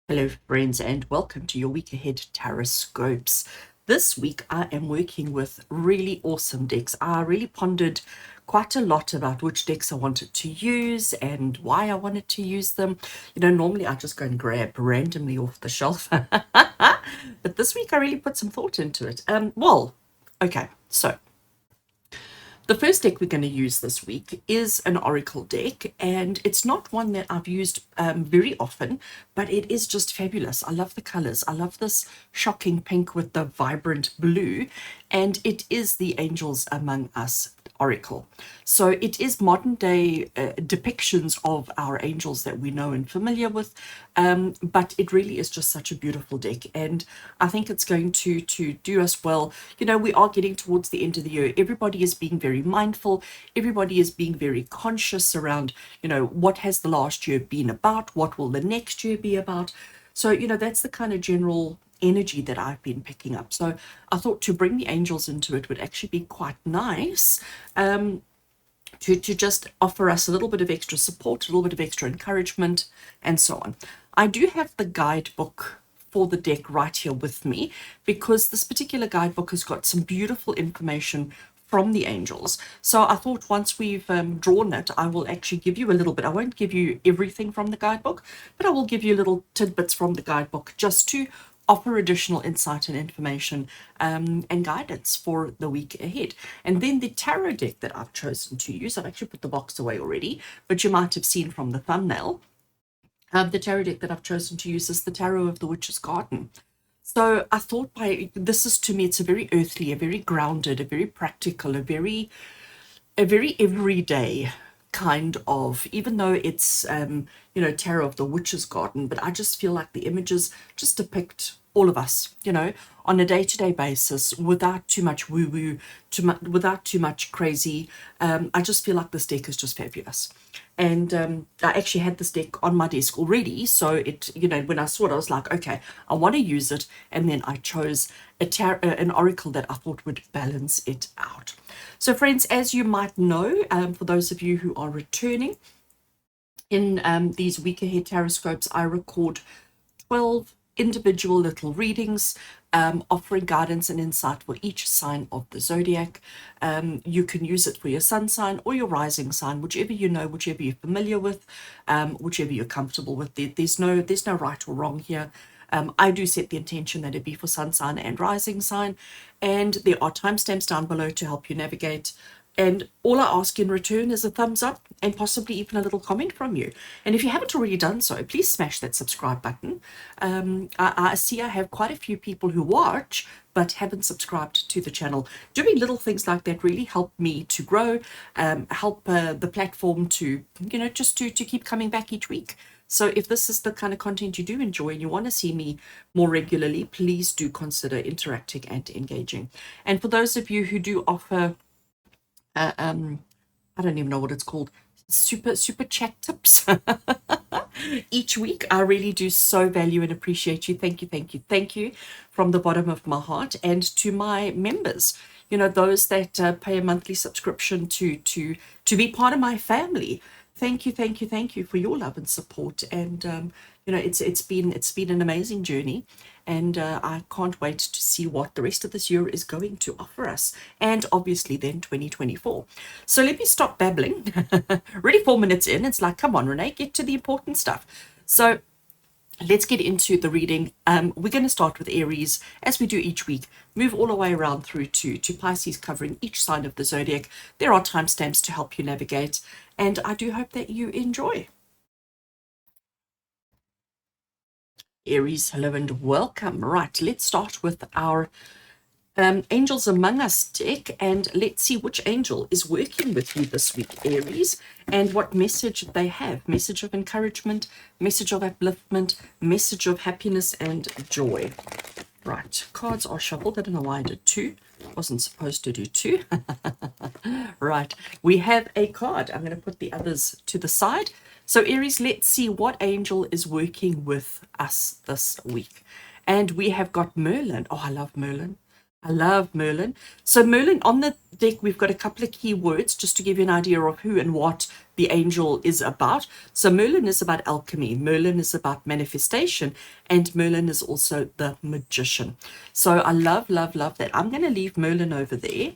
Hello friends and welcome to your week ahead TarotScopes. This week I am working with really awesome decks. I really pondered quite a lot about which decks I wanted to use and why I wanted to use them. Normally I just go and grab randomly off the shelf. But this week I really put some thought into it. Okay, so the first deck we're going to use this week is an oracle deck, and it's not one that I've used very often, but it is just fabulous. I love the colors. I love this shocking pink with the vibrant blue, and it is the Angels Among Us oracle. So it is modern day depictions of our angels that we know and familiar with, but it really is just such a beautiful deck, and I think it's going to do us well. We are getting towards the end of the year. Everybody is being very mindful. Everybody is being very conscious around, what has the last year been about? What will the next year be about? So, that's the kind of general energy that I've been picking up. So I thought to bring the angels into it would actually be quite nice, to just offer us a little bit of extra support, a little bit of extra encouragement, and so on. I do have the guidebook for the deck right here with me, because this particular guidebook has got some beautiful information from the angels. So I thought once we've drawn it, I will actually give you a little bit. I won't give you everything from the guidebook, but I will give you little tidbits from the guidebook just to offer additional insight and information and guidance for the week ahead. And then the tarot deck that I've chosen to use, I've actually put the box away already, but you might have seen from the thumbnail, the tarot deck that I've chosen to use is the Tarot of the Witch's Garden. So I thought this is, to me, it's a very earthly, a very grounded, a very practical, a very everyday kind of, even though it's Tarot of the Witch's Garden, but I just feel like the images just depict all of us, on a day-to-day basis, without too much woo-woo, without too much crazy. I just feel like this deck is just fabulous. And I actually had this deck on my desk already, so it, when I saw it, I was like, okay, I want to use it. And then I chose an oracle that I thought would balance it out. So friends, as you might know, for those of you who are returning, in these week ahead TarotScopes, I record 12 individual little readings, offering guidance and insight for each sign of the zodiac. You can use it for your sun sign or your rising sign, whichever you know, whichever you're familiar with, whichever you're comfortable with. There's no right or wrong here. I do set the intention that it be for sun sign and rising sign, and there are timestamps down below to help you navigate. And all I ask in return is a thumbs up and possibly even a little comment from you. And if you haven't already done so, please smash that subscribe button. I see I have quite a few people who watch but haven't subscribed to the channel. Doing little things like that really help me to grow, help the platform to, just to keep coming back each week. So if this is the kind of content you do enjoy and you want to see me more regularly, please do consider interacting and engaging. And for those of you who do offer, I don't even know what it's called, super chat tips each week, I really do so value and appreciate you. Thank you from the bottom of my heart. And to my members, those that pay a monthly subscription to be part of my family, thank you for your love and support. And it's been an amazing journey, and I can't wait to see what the rest of this year is going to offer us, and obviously then 2024. So let me stop babbling. Already 4 minutes in, it's like, come on, Rene, get to the important stuff. So let's get into the reading. We're going to start with Aries, as we do each week, move all the way around through to Pisces, covering each sign of the zodiac. There are timestamps to help you navigate, and I do hope that you enjoy. Aries, hello and welcome. Right, let's start with our Angels Among Us deck, and let's see which angel is working with you this week, Aries, and what message they have. Message of encouragement, message of upliftment, message of happiness and joy. Right, cards are shuffled. I don't know why I did two. Wasn't supposed to do two. Right, we have a card. I'm going to put the others to the side. So Aries, let's see what angel is working with us this week. And we have got Merlin. Oh, I love Merlin. I love Merlin. So Merlin, on the deck, we've got a couple of key words just to give you an idea of who and what the angel is about. So Merlin is about alchemy. Merlin is about manifestation. And Merlin is also the magician. So I love, love, love that. I'm going to leave Merlin over there.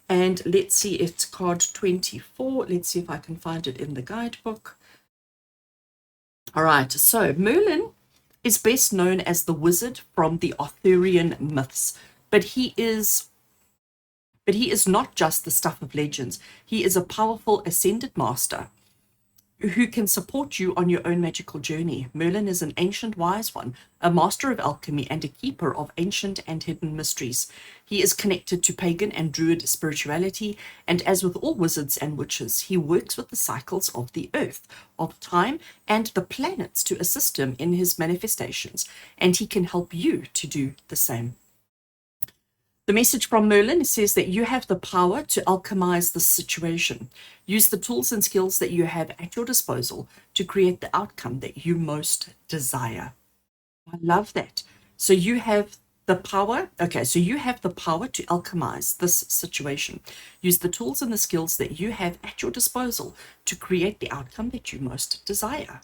And let's see, it's card 24. Let's see if I can find it in the guidebook. All right, so Merlin is best known as the wizard from the Arthurian myths, but he is not just the stuff of legends. He is a powerful ascended master who can support you on your own magical journey. Merlin is an ancient wise one, a master of alchemy and a keeper of ancient and hidden mysteries. He is connected to pagan and druid spirituality, and as with all wizards and witches, he works with the cycles of the earth, of time, and the planets to assist him in his manifestations, and he can help you to do the same. The message from Merlin says that you have the power to alchemize the situation. Use the tools and skills that you have at your disposal to create the outcome that you most desire. I love that. So you have the power. Okay, so you have the power to alchemize this situation. Use the tools and the skills that you have at your disposal to create the outcome that you most desire.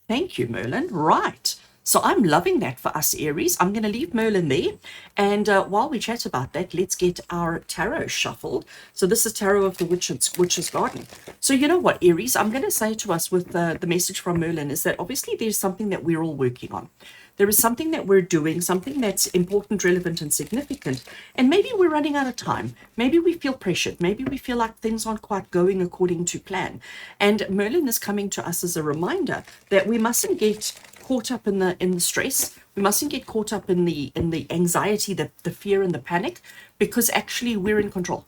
Thank you, Merlin. Right. So I'm loving that for us, Aries. I'm going to leave Merlin there. And while we chat about that, let's get our tarot shuffled. So this is Tarot of the Witch's Garden. So you know what, Aries, I'm going to say to us with the message from Merlin is that obviously there's something that we're all working on. There is something that we're doing, something that's important, relevant, and significant. And maybe we're running out of time. Maybe we feel pressured. Maybe we feel like things aren't quite going according to plan. And Merlin is coming to us as a reminder that we mustn't get caught up in the stress. We mustn't get caught up in the anxiety, the fear and the panic, because actually we're in control.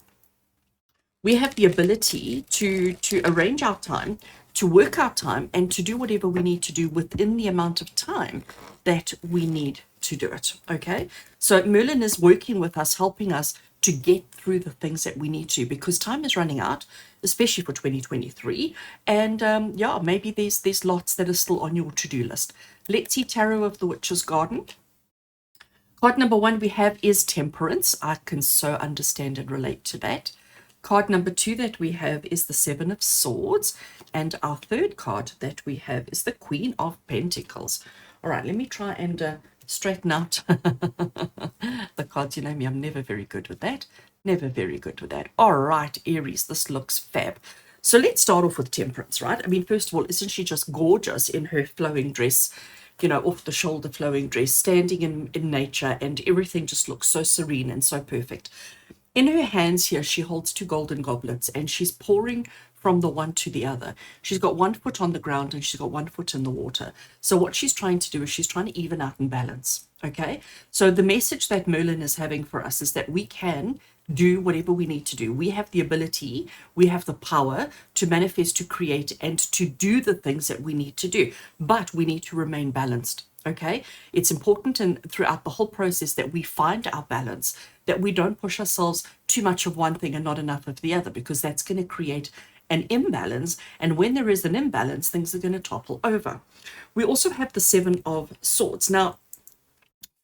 We have the ability to arrange our time, to work our time, and to do whatever we need to do within the amount of time that we need to do it. Okay, so Merlin is working with us, helping us to get through the things that we need to, because time is running out, especially for 2023. And yeah, maybe there's lots that are still on your to-do list. Let's see Tarot of the Witch's Garden. Card number 1 we have is Temperance. I can so understand and relate to that. Card number 2 that we have is the Seven of Swords. And our third card that we have is the Queen of Pentacles. All right, let me try and straighten out the cards. You know me, I'm never very good with that. Never very good with that. All right, Aries, this looks fab. So let's start off with Temperance, right? I mean, first of all, isn't she just gorgeous in her flowing dress, you know, off the shoulder flowing dress, standing in nature, and everything just looks so serene and so perfect. In her hands here, she holds 2 golden goblets, and she's pouring from the one to the other. She's got 1 foot on the ground and she's got 1 foot in the water. So what she's trying to do is she's trying to even out and balance. Okay, so the message that Merlin is having for us is that we can do whatever we need to do. We have the ability, we have the power to manifest, to create, and to do the things that we need to do, but we need to remain balanced. Okay, it's important and throughout the whole process that we find our balance, that we don't push ourselves too much of one thing and not enough of the other, because that's going to create an imbalance, and when there is an imbalance, things are going to topple over. We also have the Seven of Swords. Now,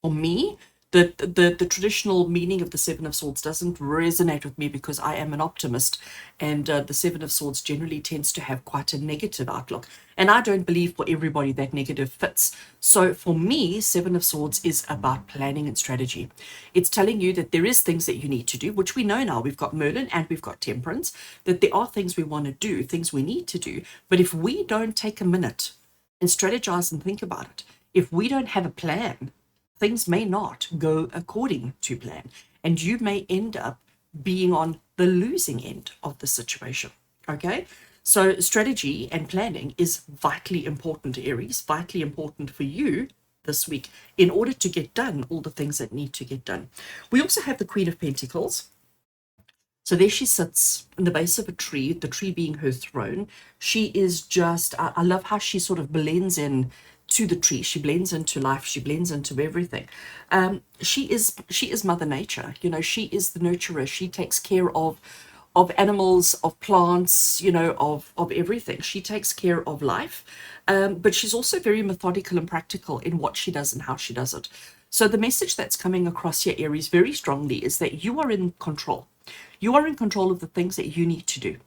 for me, the traditional meaning of the Seven of Swords doesn't resonate with me, because I am an optimist, and the Seven of Swords generally tends to have quite a negative outlook, and I don't believe for everybody that negative fits. So for me, Seven of Swords is about planning and strategy. It's telling you that there is things that you need to do, which we know now. We've got Merlin and we've got Temperance, that there are things we want to do, things we need to do, but if we don't take a minute and strategize and think about it, if we don't have a plan, things may not go according to plan, and you may end up being on the losing end of the situation. Okay, so strategy and planning is vitally important, Aries, vitally important for you this week in order to get done all the things that need to get done. We also have the Queen of Pentacles. So there she sits in the base of a tree, the tree being her throne. She is just, I love how she sort of blends in to the tree. She blends into life. She blends into everything. She is Mother Nature. You know, she is the nurturer. She takes care of animals, of plants, you know, of everything. She takes care of life. but she's also very methodical and practical in what she does and how she does it. So the message that's coming across here, Aries, very strongly is that you are in control. You are in control of the things that you need to do.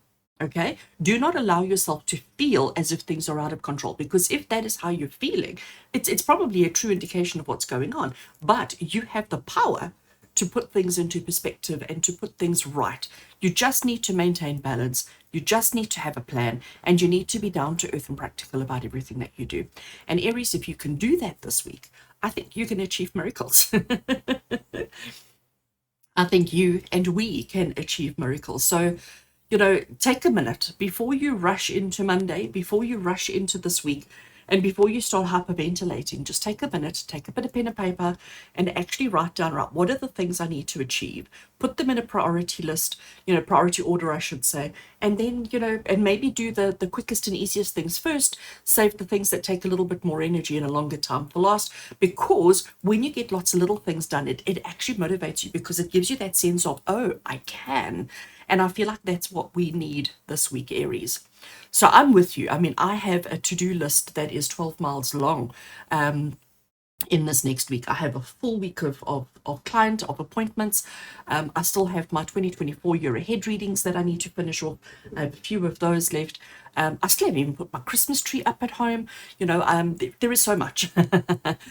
Okay, do not allow yourself to feel as if things are out of control, because if that is how you're feeling, it's probably a true indication of what's going on. But you have the power to put things into perspective and to put things right. You just need to maintain balance. You just need to have a plan, and you need to be down to earth and practical about everything that you do. And Aries, if you can do that this week, I think you can achieve miracles. I think you and we can achieve miracles. So, take a minute before you rush into Monday, before you rush into this week, and before you start hyperventilating. Just take a minute, take a bit of pen and paper, and actually write down, right, what are the things I need to achieve? Put them in a priority list, priority order, I should say. And then, and maybe do the quickest and easiest things first, save the things that take a little bit more energy and a longer time for last. Because when you get lots of little things done, it actually motivates you, because it gives you that sense of, oh, I can. And I feel like that's what we need this week, Aries. So I'm with you. I mean, I have a to-do list that is 12 miles long. In this next week, I have a full week of client, of appointments. I still have my 2024 year ahead readings that I need to finish off. I have a few of those left. I still haven't even put my Christmas tree up at home. There is so much.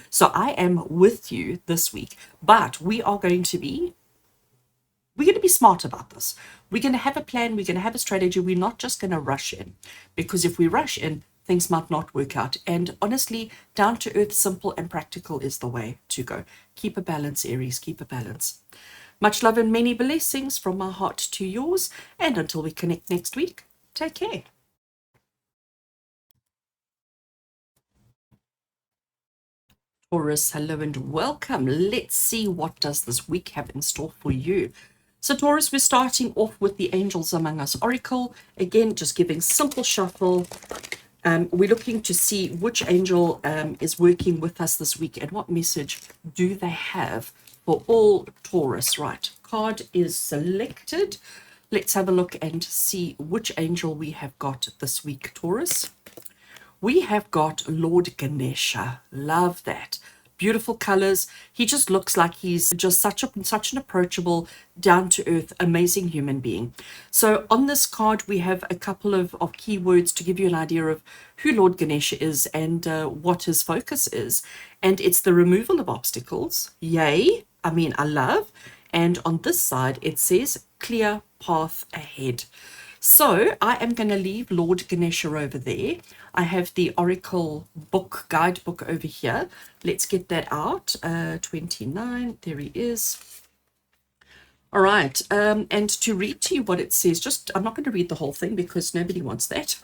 So I am with you this week, but we're going to be smart about this. We're going to have a plan. We're going to have a strategy. We're not just going to rush in, because if we rush in, things might not work out. And honestly, down to earth, simple and practical is the way to go. Keep a balance, Aries. Keep a balance. Much love and many blessings from my heart to yours. And until we connect next week, take care. Taurus, hello and welcome. Let's see what does this week have in store for you. So Taurus, we're starting off with the Angels Among Us Oracle. Again, just giving simple shuffle. We're looking to see which angel is working with us this week and what message do they have for all Taurus. Right, card is selected. Let's have a look and see which angel we have got this week, Taurus. We have got Lord Ganesha. Love that. Beautiful colors. He just looks like he's just such an approachable, down-to-earth, amazing human being. So on this card, we have a couple of keywords to give you an idea of who Lord Ganesha is and what his focus is. And it's the removal of obstacles. Yay. I mean, I love. And on this side, it says clear path ahead. So I am going to leave Lord Ganesha over there. I have the Oracle book, guidebook over here. Let's get that out. 29, there he is. All right, and to read to you what it says, I'm not going to read the whole thing because nobody wants that.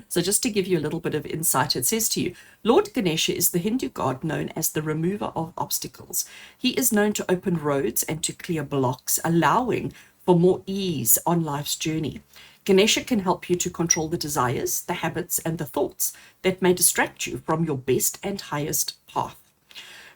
So just to give you a little bit of insight, it says to you, Lord Ganesha is the Hindu god known as the remover of obstacles. He is known to open roads and to clear blocks, allowing for more ease on life's journey. Ganesha can help you to control the desires, the habits, and the thoughts that may distract you from your best and highest path.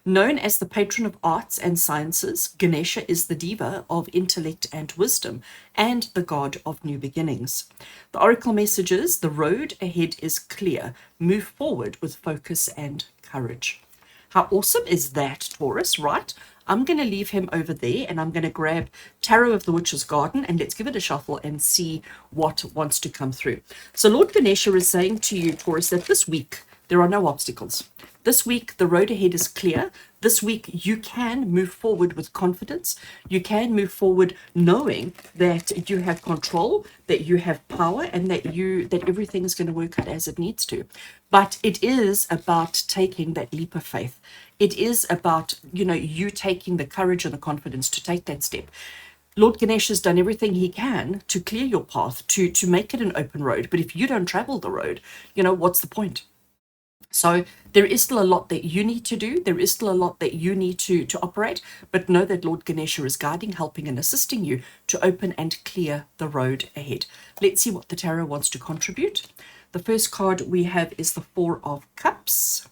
Known as the patron of arts and sciences, Ganesha is the diva of intellect and wisdom and the god of new beginnings. The oracle messages, the road ahead is clear. Move forward with focus and courage. How awesome is that, Taurus, right? I'm going to leave him over there and I'm going to grab Tarot of the Witch's Garden and let's give it a shuffle and see what wants to come through. So Lord Ganesha is saying to you, Taurus, that this week there are no obstacles. This week the road ahead is clear. This week you can move forward with confidence. You can move forward knowing that you have control, that you have power, and that everything is going to work out as it needs to. But it is about taking that leap of faith. It is about, you taking the courage and the confidence to take that step. Lord Ganesh has done everything he can to clear your path, to make it an open road. But if you don't travel the road, what's the point? So there is still a lot that you need to do. There is still a lot that you need to operate, but know that Lord Ganesha is guiding, helping, and assisting you to open and clear the road ahead. Let's see what the tarot wants to contribute. The first card we have is the Four of Cups.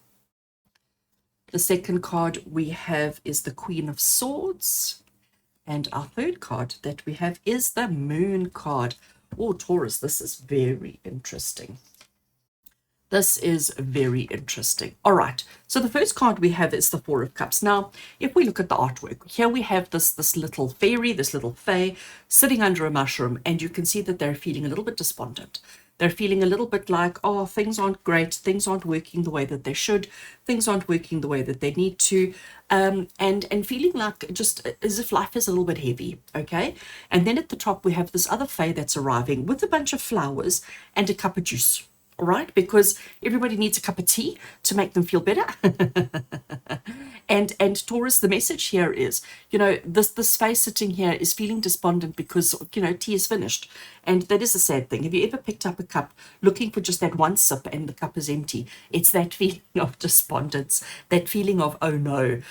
The second card we have is the Queen of Swords. And our third card that we have is the Moon card. Oh, Taurus, this is very interesting. This is very interesting. All right, so the first card we have is the Four of Cups. Now, if we look at the artwork, here we have this little fairy, this little fae, sitting under a mushroom, and you can see that they're feeling a little bit despondent. They're feeling a little bit like, oh, things aren't great, things aren't working the way that they should, things aren't working the way that they need to, and feeling like just as if life is a little bit heavy, okay? And then at the top, we have this other fae that's arriving with a bunch of flowers and a cup of juice. All right, because everybody needs a cup of tea to make them feel better. and Taurus, the message here is, this face sitting here is feeling despondent because, tea is finished. And that is a sad thing. Have you ever picked up a cup looking for just that one sip and the cup is empty? It's that feeling of despondence, that feeling of, oh no.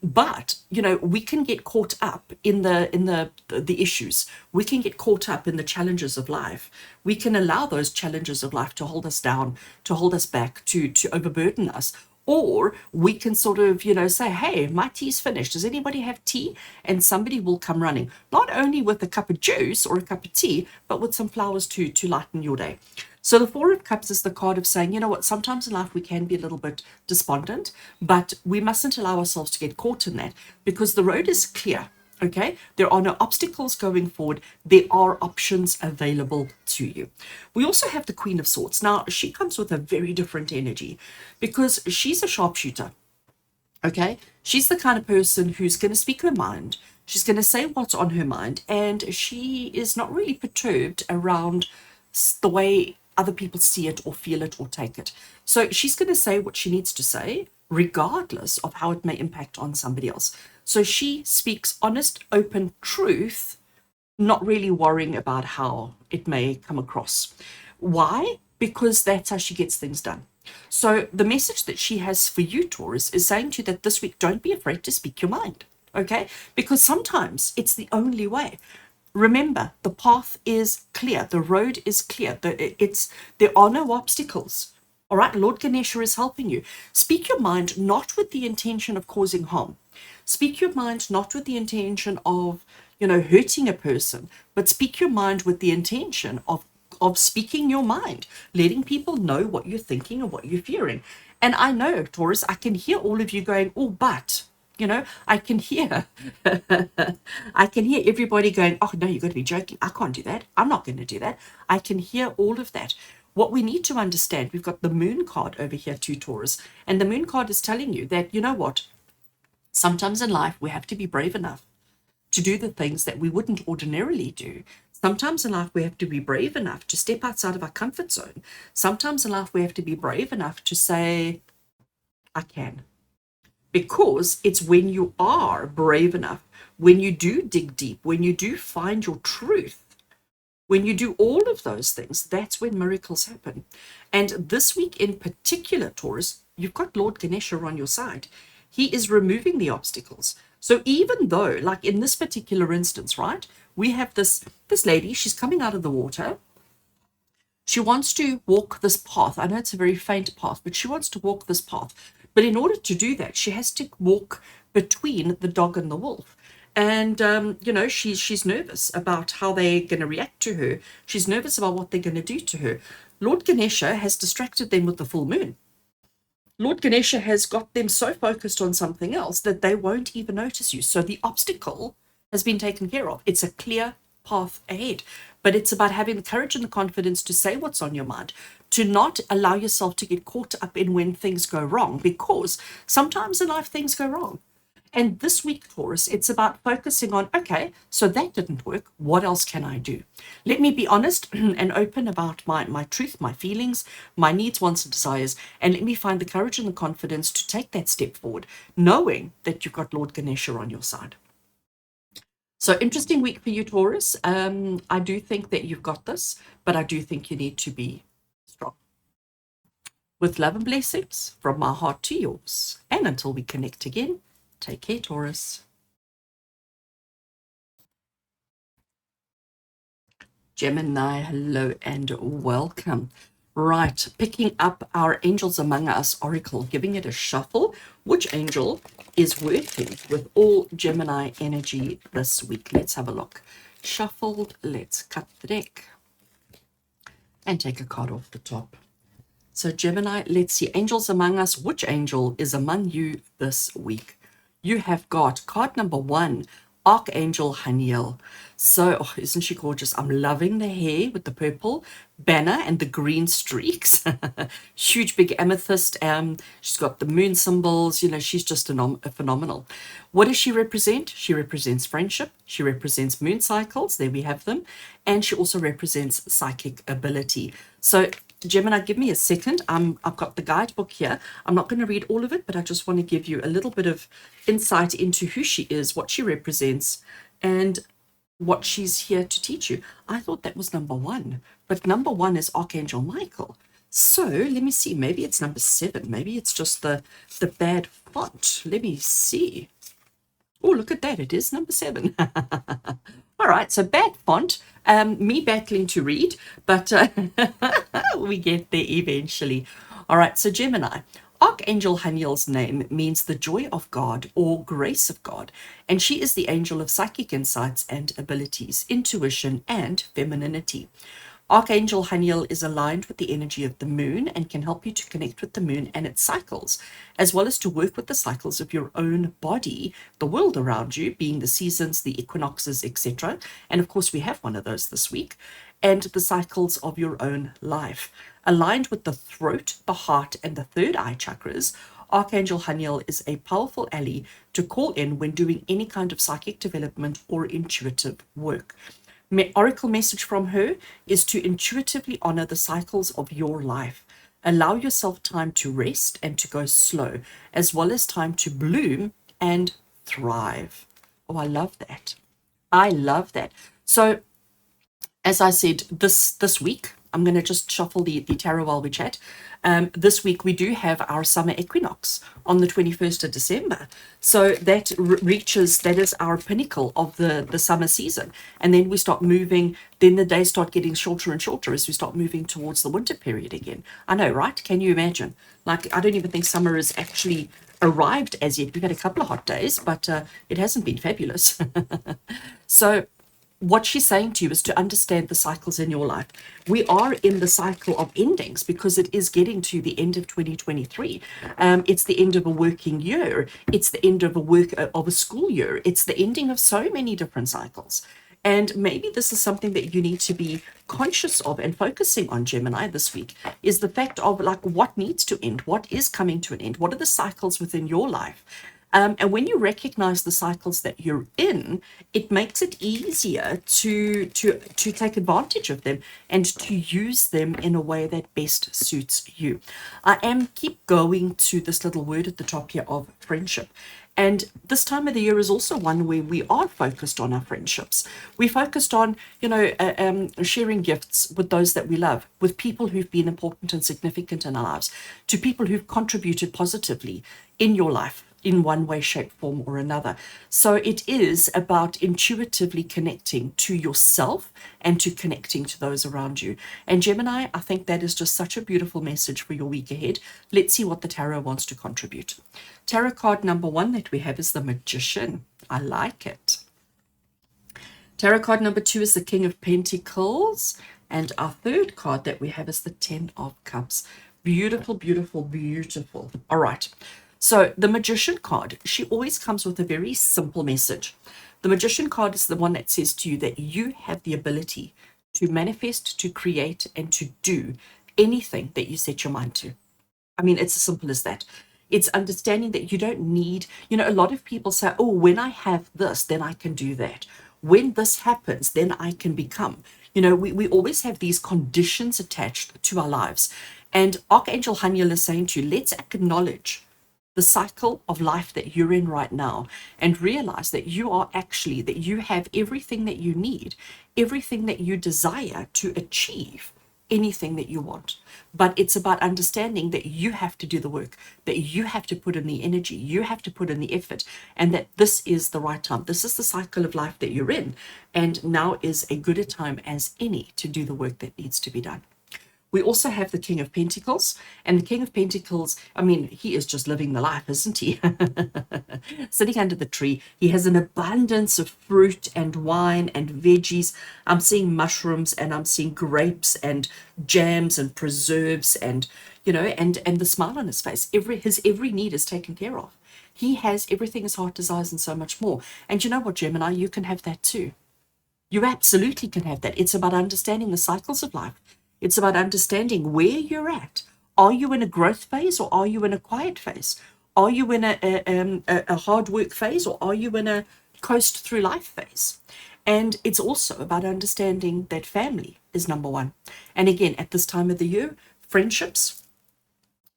But, we can get caught up in the issues. We can get caught up in the challenges of life. We can allow those challenges of life to hold us down, to hold us back, to overburden us. Or we can sort of, say, hey, my tea's finished. Does anybody have tea? And somebody will come running, not only with a cup of juice or a cup of tea, but with some flowers to lighten your day. So the Four of Cups is the card of saying, you know what, sometimes in life we can be a little bit despondent, but we mustn't allow ourselves to get caught in that because the road is clear. Okay, there are no obstacles going forward. There are options available to you. We also have the Queen of Swords. Now, she comes with a very different energy because she's a sharpshooter. Okay, she's the kind of person who's going to speak her mind. She's going to say what's on her mind, and she is not really perturbed around the way other people see it or feel it or take it. So she's going to say what she needs to say, regardless of how it may impact on somebody else. So she speaks honest, open truth, not really worrying about how it may come across. Why? Because that's how she gets things done. So the message that she has for you, Taurus, is saying to you that this week, don't be afraid to speak your mind, okay? Because sometimes it's the only way. Remember, the path is clear. The road is clear. There are no obstacles. All right, Lord Ganesha is helping you. Speak your mind, not with the intention of causing harm. Speak your mind, not with the intention of, hurting a person, but speak your mind with the intention of speaking your mind, letting people know what you're thinking and what you're fearing. And I know, Taurus, I can hear all of you going, oh, but, I can hear, I can hear everybody going, oh, no, you've got to be joking. I can't do that. I'm not going to do that. I can hear all of that. What we need to understand, we've got the Moon card over here too, Taurus, and the Moon card is telling you that, you know what, sometimes in life we have to be brave enough to do the things that we wouldn't ordinarily do. Sometimes in life we have to be brave enough to step outside of our comfort zone. Sometimes in life we have to be brave enough to say, I can. Because it's when you are brave enough, when you do dig deep, when you do find your truth, when you do all of those things, that's when miracles happen. And this week in particular, Taurus, you've got Lord Ganesha on your side. He is removing the obstacles. So even though, like in this particular instance, right, we have this lady, she's coming out of the water. She wants to walk this path. I know it's a very faint path, but she wants to walk this path. But in order to do that, she has to walk between the dog and the wolf. And, she's nervous about how they're going to react to her. She's nervous about what they're going to do to her. Lord Ganesha has distracted them with the full moon. Lord Ganesha has got them so focused on something else that they won't even notice you. So the obstacle has been taken care of. It's a clear path ahead. But it's about having the courage and the confidence to say what's on your mind, to not allow yourself to get caught up in when things go wrong, because sometimes in life things go wrong. And this week, Taurus, it's about focusing on, okay, so that didn't work. What else can I do? Let me be honest and open about my truth, my feelings, my needs, wants, and desires, and let me find the courage and the confidence to take that step forward, knowing that you've got Lord Ganesha on your side. So interesting week for you, Taurus. I do think that you've got this, but I do think you need to be strong. With love and blessings from my heart to yours. And until we connect again, take care, Taurus. Gemini, hello and welcome. Right, picking up our Angels Among Us Oracle, giving it a shuffle. Which angel is working with all Gemini energy this week? Let's have a look. Shuffled, let's cut the deck and take a card off the top. So Gemini, let's see, angels among us. Which angel is among you this week? You have got card number 1, Archangel Haniel. So, oh, isn't she gorgeous? I'm loving the hair with the purple banner and the green streaks. Huge big amethyst. She's got the moon symbols. You know, she's just a phenomenal. What does she represent? She represents friendship. She represents moon cycles. There we have them. And she also represents psychic ability. So Gemini, give me a second. I've got the guidebook here. I'm not going to read all of it, but I just want to give you a little bit of insight into who she is, what she represents, and what she's here to teach you. I thought that was number 1, but number 1 is Archangel Michael. So let me see. Maybe it's number 7. Maybe it's just the bad font. Let me see. Oh, look at that. It is number 7. All right, so bad font, me battling to read, but we get there eventually. All right, so Gemini, Archangel Haniel's name means the joy of God or grace of God, and she is the angel of psychic insights and abilities, intuition, and femininity. Archangel Haniel is aligned with the energy of the moon and can help you to connect with the moon and its cycles, as well as to work with the cycles of your own body, the world around you, being the seasons, the equinoxes, etc. And of course, we have one of those this week, and the cycles of your own life. Aligned with the throat, the heart, and the third eye chakras, Archangel Haniel is a powerful ally to call in when doing any kind of psychic development or intuitive work. Oracle message from her is to intuitively honor the cycles of your life. Allow yourself time to rest and to go slow, as well as time to bloom and thrive. Oh, I love that. I love that. So, as I said, this week, I'm going to just shuffle the tarot while we chat. This week, we do have our summer equinox on the 21st of December. So that that is our pinnacle of the summer season. And then we start moving, then the days start getting shorter and shorter as we start moving towards the winter period again. I know, right? Can you imagine? Like, I don't even think summer has actually arrived as yet. We've had a couple of hot days, but it hasn't been fabulous. So what she's saying to you is to understand the cycles in your life. We are in the cycle of endings because it is getting to the end of 2023. It's the end of a working year. It's the end of a school year. It's the ending of so many different cycles. And maybe this is something that you need to be conscious of and focusing on, Gemini, this week, is the fact of like what needs to end, what is coming to an end, what are the cycles within your life. And when you recognize the cycles that you're in, it makes it easier to take advantage of them and to use them in a way that best suits you. I keep going to this little word at the top here of friendship. And this time of the year is also one where we are focused on our friendships. We focused on, sharing gifts with those that we love, with people who've been important and significant in our lives, to people who've contributed positively in your life, in one way, shape, form, or another. So it is about intuitively connecting to yourself and to connecting to those around you. And Gemini, I think that is just such a beautiful message for your week ahead. Let's see what the tarot wants to contribute. Tarot card number 1 that we have is the Magician. I like it. Tarot card number 2 is the King of Pentacles. And our third card that we have is the 10 of Cups. Beautiful, beautiful, beautiful. All right. So the Magician card, she always comes with a very simple message. The Magician card is the one that says to you that you have the ability to manifest, to create, and to do anything that you set your mind to. I mean, it's as simple as that. It's understanding that you don't need, a lot of people say, oh, when I have this, then I can do that. When this happens, then I can become. We always have these conditions attached to our lives. And Archangel Haniel is saying to you, let's acknowledge the cycle of life that you're in right now and realize that you have everything that you need, everything that you desire to achieve anything that you want. But it's about understanding that you have to do the work, that you have to put in the energy, you have to put in the effort, and that this is the right time. This is the cycle of life that you're in. And now is a good a time as any to do the work that needs to be done. We also have the King of Pentacles, and the King of Pentacles, I mean, he is just living the life, isn't he? Sitting under the tree, he has an abundance of fruit and wine and veggies. I'm seeing mushrooms and I'm seeing grapes and jams and preserves and, you know, and the smile on his face. His every need is taken care of. He has everything his heart desires and so much more. And you know what, Gemini, you can have that too. You absolutely can have that. It's about understanding the cycles of life. It's about understanding where you're at. Are you in a growth phase or are you in a quiet phase? Are you in a hard work phase or are you in a coast through life phase? And it's also about understanding that family is number one. And again, at this time of the year, friendships,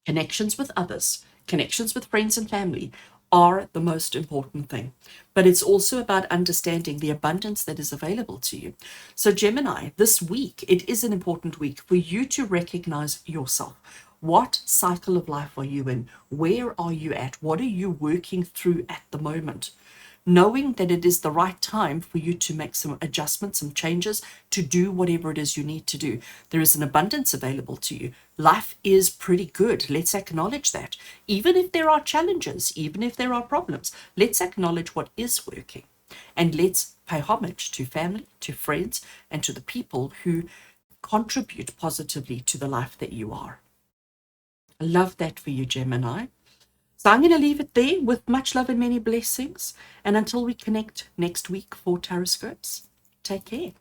connections with others, connections with friends and family are the most important thing. But it's also about understanding the abundance that is available to you. So Gemini, this week, it is an important week for you to recognize yourself. What cycle of life are you in? Where are you at? What are you working through at the moment? Knowing that it is the right time for you to make some adjustments, some changes, to do whatever it is you need to do. There is an abundance available to you. Life is pretty good. Let's acknowledge that. Even if there are challenges, even if there are problems, let's acknowledge what is working. And let's pay homage to family, to friends, and to the people who contribute positively to the life that you are. I love that for you, Gemini. So I'm going to leave it there with much love and many blessings. And until we connect next week for TarotScopes, take care.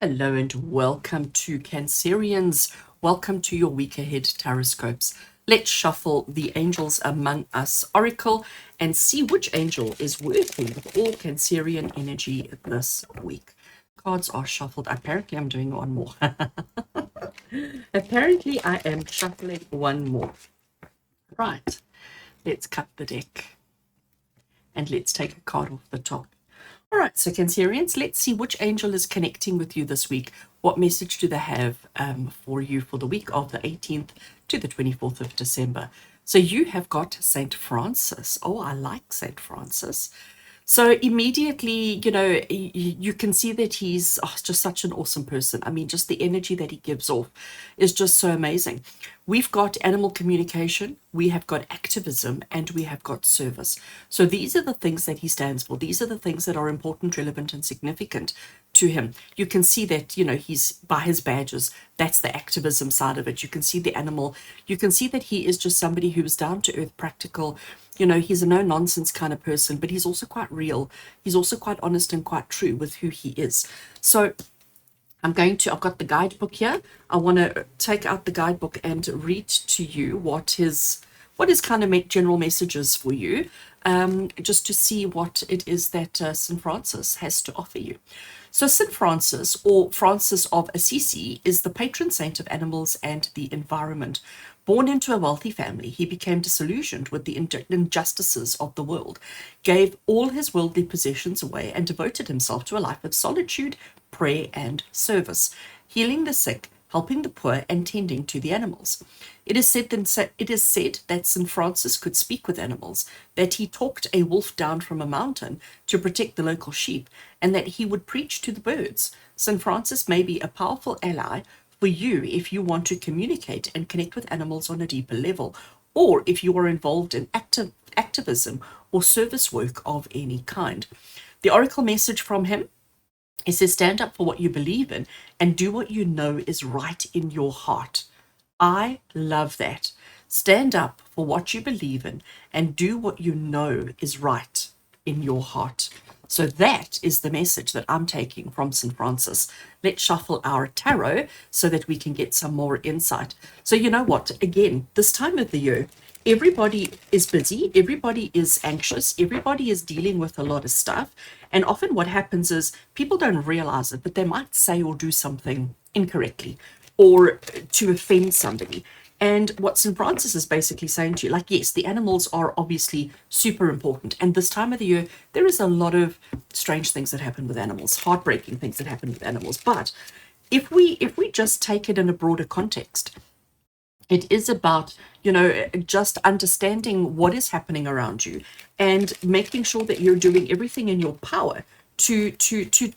Hello and welcome to Cancerians. Welcome to your week ahead TarotScopes. Let's shuffle the Angels Among Us Oracle and see which angel is working with all Cancerian energy this week. Cards are shuffled. Apparently, I'm doing one more. Apparently, I am shuffling one more. Right. Let's cut the deck. And let's take a card off the top. All right, so Cancerians, let's see which angel is connecting with you this week. What message do they have for you for the week of the 18th to the 24th of December? So you have got Saint Francis. Oh, I like Saint Francis. So immediately, you know, you can see that he's just such an awesome person. I mean, just the energy that he gives off is just so amazing. We've got animal communication, we have got activism, and we have got service. So these are the things that he stands for. These are the things that are important, relevant, and significant to him. You can see that, you know, he's by his badges. That's the activism side of it. You can see the animal. You can see that he is just somebody who is down to earth, practical. You know, he's a no-nonsense kind of person, but he's also quite real. He's also quite honest and quite true with who he is. So I've got the guidebook here. I want to take out the guidebook and read to you what his kind of general messages for you, just to see what it is that St. Francis has to offer you. So St. Francis, or Francis of Assisi, is the patron saint of animals and the environment. Born into a wealthy family, he became disillusioned with the injustices of the world, gave all his worldly possessions away, and devoted himself to a life of solitude, prayer, and service, healing the sick, helping the poor, and tending to the animals. It is said that St. Francis could speak with animals, that he talked a wolf down from a mountain to protect the local sheep, and that he would preach to the birds. St. Francis may be a powerful ally for you if you want to communicate and connect with animals on a deeper level, or if you are involved in activism or service work of any kind. The oracle message from him, it says, stand up for what you believe in and do what you know is right in your heart. I love that. Stand up for what you believe in and do what you know is right in your heart. So that is the message that I'm taking from St. Francis. Let's shuffle our tarot so that we can get some more insight. So you know what? Again, this time of the year, everybody is busy, everybody is anxious, everybody is dealing with a lot of stuff. And often what happens is people don't realize it, but they might say or do something incorrectly or to offend somebody. And what St. Francis is basically saying to you, like, yes, the animals are obviously super important. And this time of the year, there is a lot of strange things that happen with animals, heartbreaking things that happen with animals. But if we just take it in a broader context, it is about, you know, just understanding what is happening around you and making sure that you're doing everything in your power to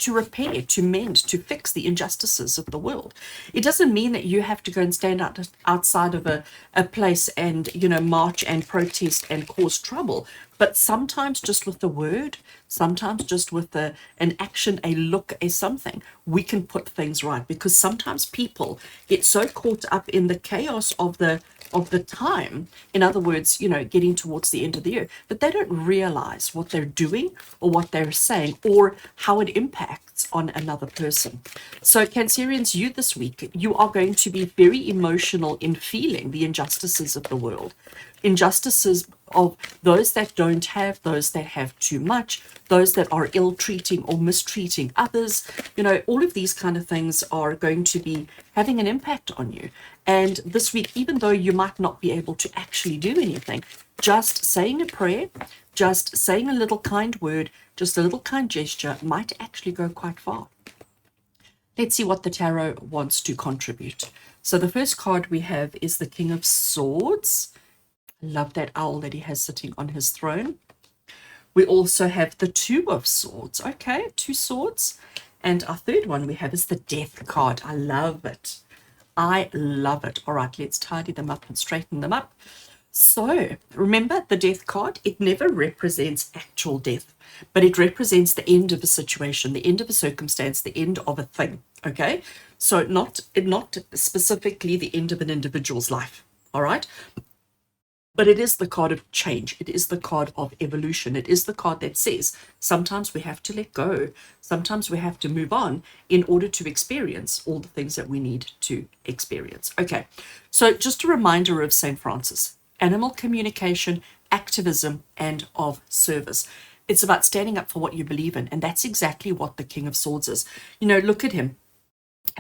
repair, to mend, to fix the injustices of the world. It doesn't mean that you have to go and stand outside of a place and, march and protest and cause trouble. But sometimes just with the word, sometimes just with an action, a look, a something, we can put things right. Because sometimes people get so caught up in the chaos of the time, in other words, getting towards the end of the year, that they don't realize what they're doing or what they're saying or how it impacts on another person. So Cancerians, you this week, you are going to be very emotional in feeling the injustices of the world, injustices of those that don't have, those that have too much, those that are ill-treating or mistreating others. All of these kind of things are going to be having an impact on you. And this week, even though you might not be able to actually do anything, just saying a prayer, just saying a little kind word, just a little kind gesture might actually go quite far. Let's see what the tarot wants to contribute. So the first card we have is the King of Swords. I love that owl that he has sitting on his throne. We also have the Two of Swords. Okay, 2 swords. And our third one we have is the Death card. I love it. I love it. All right, let's tidy them up and straighten them up. So remember the Death card, it never represents actual death, but it represents the end of a situation, the end of a circumstance, the end of a thing. Okay, so not specifically the end of an individual's life. All right, but it is the card of change. It is the card of evolution. It is the card that says sometimes we have to let go. Sometimes we have to move on in order to experience all the things that we need to experience. Okay, so just a reminder of St. Francis: animal communication, activism, and of service. It's about standing up for what you believe in, and that's exactly what the King of Swords is. Look at him.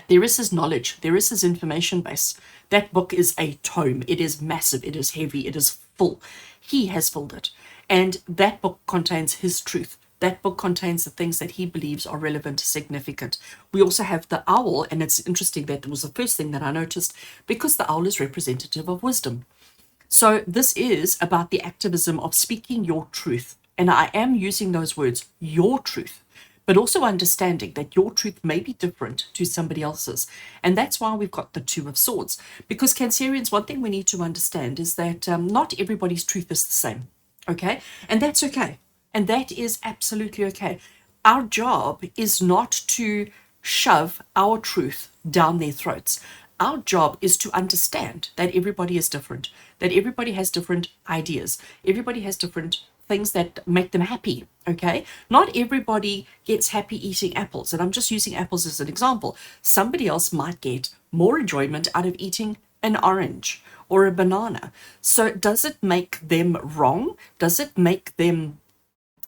There is his knowledge, there is his information base. That book is a tome. It is massive, it is heavy, it is full. He has filled it. And that book contains his truth. That book contains the things that he believes are relevant, significant. We also have the owl, and it's interesting that it was the first thing that I noticed, because the owl is representative of wisdom. So this is about the activism of speaking your truth. And I am using those words, your truth, but also understanding that your truth may be different to somebody else's. And that's why we've got the Two of Swords. Because Cancerians, one thing we need to understand is that not everybody's truth is the same. Okay? And that's okay. And that is absolutely okay. Our job is not to shove our truth down their throats. Our job is to understand that everybody is different, that everybody has different ideas, everybody has different things that make them happy. Okay, not everybody gets happy eating apples, and I'm just using apples as an example. Somebody else might get more enjoyment out of eating an orange or a banana. So does it make them wrong? Does it make them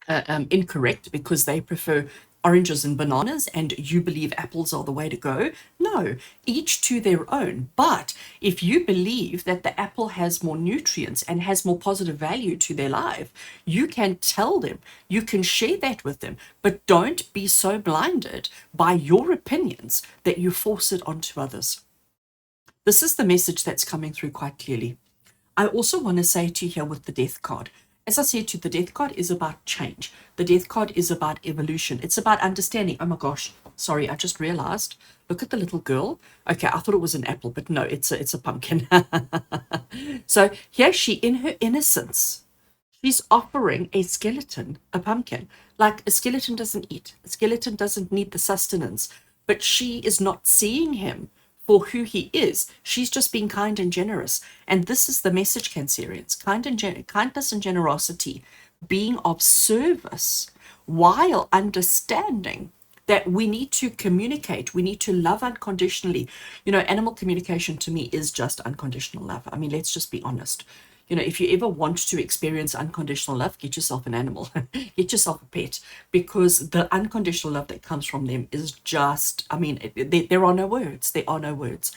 incorrect because they prefer oranges and bananas and you believe apples are the way to go? No, each to their own. But if you believe that the apple has more nutrients and has more positive value to their life, you can tell them, you can share that with them, but don't be so blinded by your opinions that you force it onto others. This is the message that's coming through quite clearly. I also want to say to you here with the Death card, as I said to you, the Death card is about change. The Death card is about evolution. It's about understanding. Oh my gosh, sorry, I just realized. Look at the little girl. Okay, I thought it was an apple, but no, it's a pumpkin. So here she, in her innocence, she's offering a skeleton, a pumpkin. Like a skeleton doesn't eat. A skeleton doesn't need the sustenance. But she is not seeing him for who he is. She's just being kind and generous. And this is the message, Cancerians. Kindness and generosity, being of service, while understanding that we need to communicate, we need to love unconditionally. Animal communication to me is just unconditional love. I mean, let's just be honest. If you ever want to experience unconditional love, get yourself an animal, get yourself a pet, because the unconditional love that comes from them is just, I mean, there are no words. There are no words.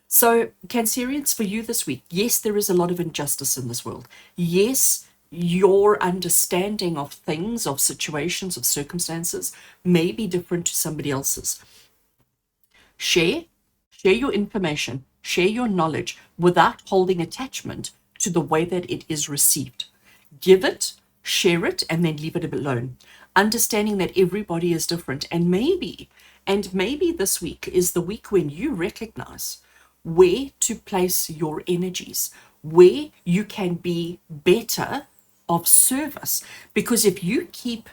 So Cancerians, for you this week, yes, there is a lot of injustice in this world. Yes, your understanding of things, of situations, of circumstances may be different to somebody else's. Share your information, share your knowledge without holding attachment to the way that it is received. Give it, share it, and then leave it alone. understanding that everybody is different. And maybe this week is the week when you recognize where to place your energies, where you can be better of service. Because if you keep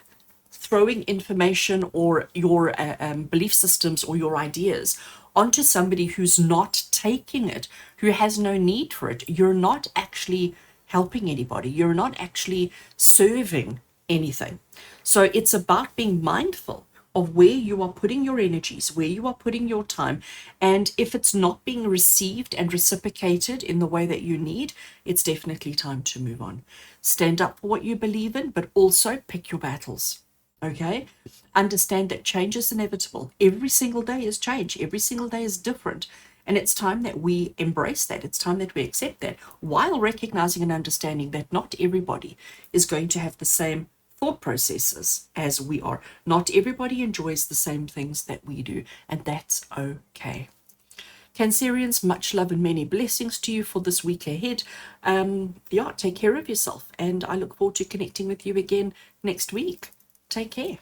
throwing information or your belief systems or your ideas onto somebody who's not taking it, who has no need for it, you're not actually helping anybody. You're not actually serving anything. So it's about being mindful of where you are putting your energies, where you are putting your time. And if it's not being received and reciprocated in the way that you need, it's definitely time to move on. Stand up for what you believe in, but also pick your battles. Okay? Understand that change is inevitable. Every single day is change. Every single day is different. And it's time that we embrace that. It's time that we accept that, while recognizing and understanding that not everybody is going to have the same thought processes as we are. Not everybody enjoys the same things that we do, and that's okay. Cancerians, much love and many blessings to you for this week ahead. Yeah, take care of yourself, and I look forward to connecting with you again next week. Take care.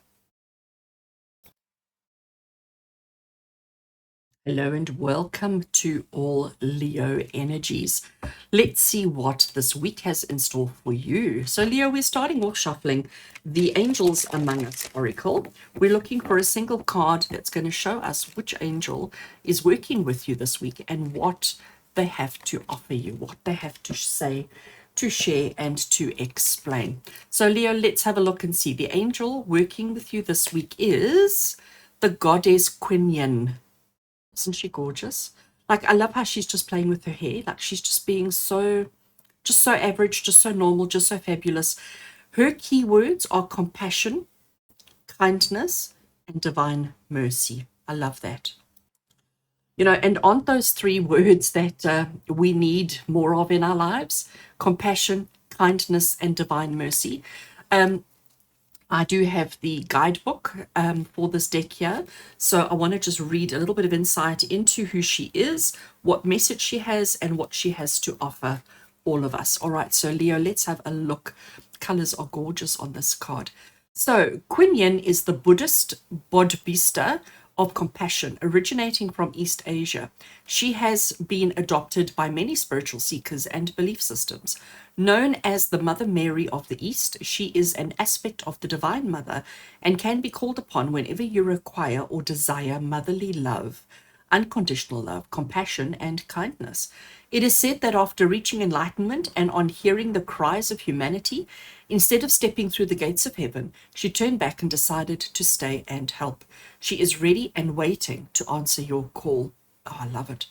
Hello and welcome to all Leo energies. Let's see what this week has in store for you. So Leo, we're starting off shuffling the Angels Among Us Oracle. We're looking for a single card that's going to show us which angel is working with you this week and what they have to offer you, what they have to say, to share, and to explain. So Leo, let's have a look and see. The angel working with you this week is the goddess Quinian. Isn't she gorgeous? Like, I love how she's just playing with her hair. Like, she's just being so average, just so normal, just so fabulous. Her keywords are compassion, kindness, and divine mercy. I love that. You know, and aren't those three words that we need more of in our lives? Compassion, kindness, and divine mercy. I do have the guidebook for this deck here. So I want to just read a little bit of insight into who she is, what message she has, and what she has to offer all of us. All right, so Leo, let's have a look. Colors are gorgeous on this card. So Quinian is the Buddhist Bodhisattva of compassion, originating from East Asia. She has been adopted by many spiritual seekers and belief systems. Known as the Mother Mary of the East, she is an aspect of the Divine Mother and can be called upon whenever you require or desire motherly love, unconditional love, compassion, and kindness. It is said that after reaching enlightenment and on hearing the cries of humanity, instead of stepping through the gates of heaven, she turned back and decided to stay and help. She is ready and waiting to answer your call. Oh, I love it.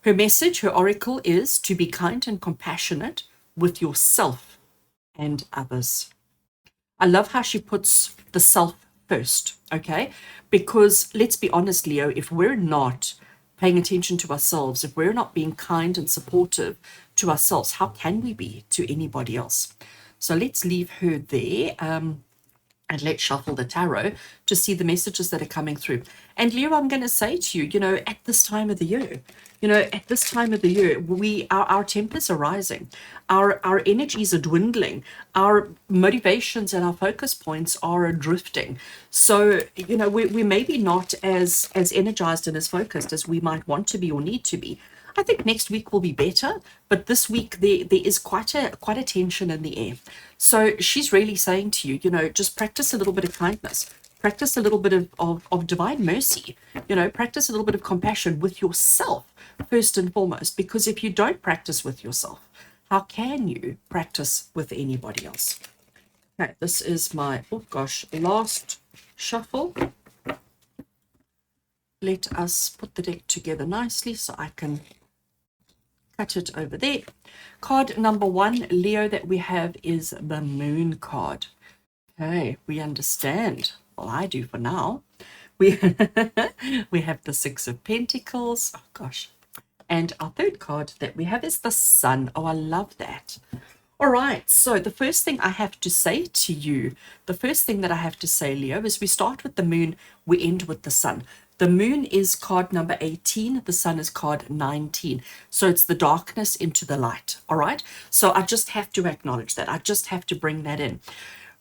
Her message, her oracle, is to be kind and compassionate with yourself and others. I love how she puts the self first, okay? Because let's be honest, Leo, if we're not paying attention to ourselves, if we're not being kind and supportive to ourselves, how can we be to anybody else? So let's leave her there. And let's shuffle the tarot to see the messages that are coming through. And Leo, I'm going to say to you, you know, at this time of the year, our tempers are rising, our energies are dwindling, our motivations and our focus points are drifting. So, you know, we maybe not as energized and as focused as we might want to be or need to be. I think next week will be better, but this week there is quite a tension in the air. So she's really saying to you, you know, just practice a little bit of kindness, practice a little bit of divine mercy, you know, practice a little bit of compassion with yourself first and foremost, because if you don't practice with yourself, how can you practice with anybody else? Okay, this is my, oh gosh, last shuffle. Let us put the deck together nicely so I can cut it over there. Card number one, Leo, that we have is the Moon card. Okay, we understand. Well, I do for now. We have the Six of Pentacles. Oh gosh. And our third card that we have is the Sun. Oh, I love that. All right, so the first thing I have to say to you, the first thing that I have to say, Leo, is we start with the Moon, we end with the Sun. The Moon is card number 18, the Sun is card 19. So it's the darkness into the light, all right? So I just have to acknowledge that. I just have to bring that in.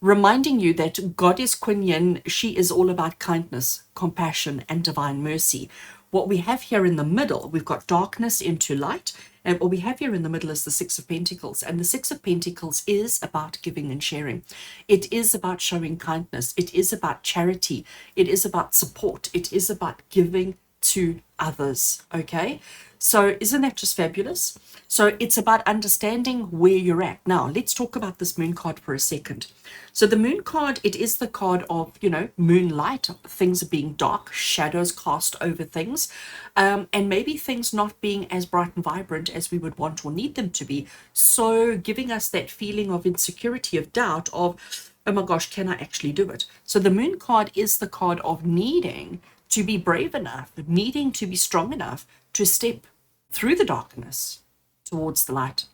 reminding you that Goddess Kuan Yin, she is all about kindness, compassion, and divine mercy. What we have here in the middle, we've got darkness into light, and what we have here in the middle is the Six of Pentacles. And the Six of Pentacles is about giving and sharing. It is about showing kindness. It is about charity. It is about support. It is about giving to others. Okay, so isn't that just fabulous? So it's about understanding where you're at. Now let's talk about this moon card for a second. So the moon card, it is the card of, you know, moonlight, things are being dark, shadows cast over things, and maybe things not being as bright and vibrant as we would want or need them to be. So giving us that feeling of insecurity, of doubt, of, oh my gosh, can I actually do it? So the moon card is the card of needing to be brave enough, needing to be strong enough to step through the darkness towards the light.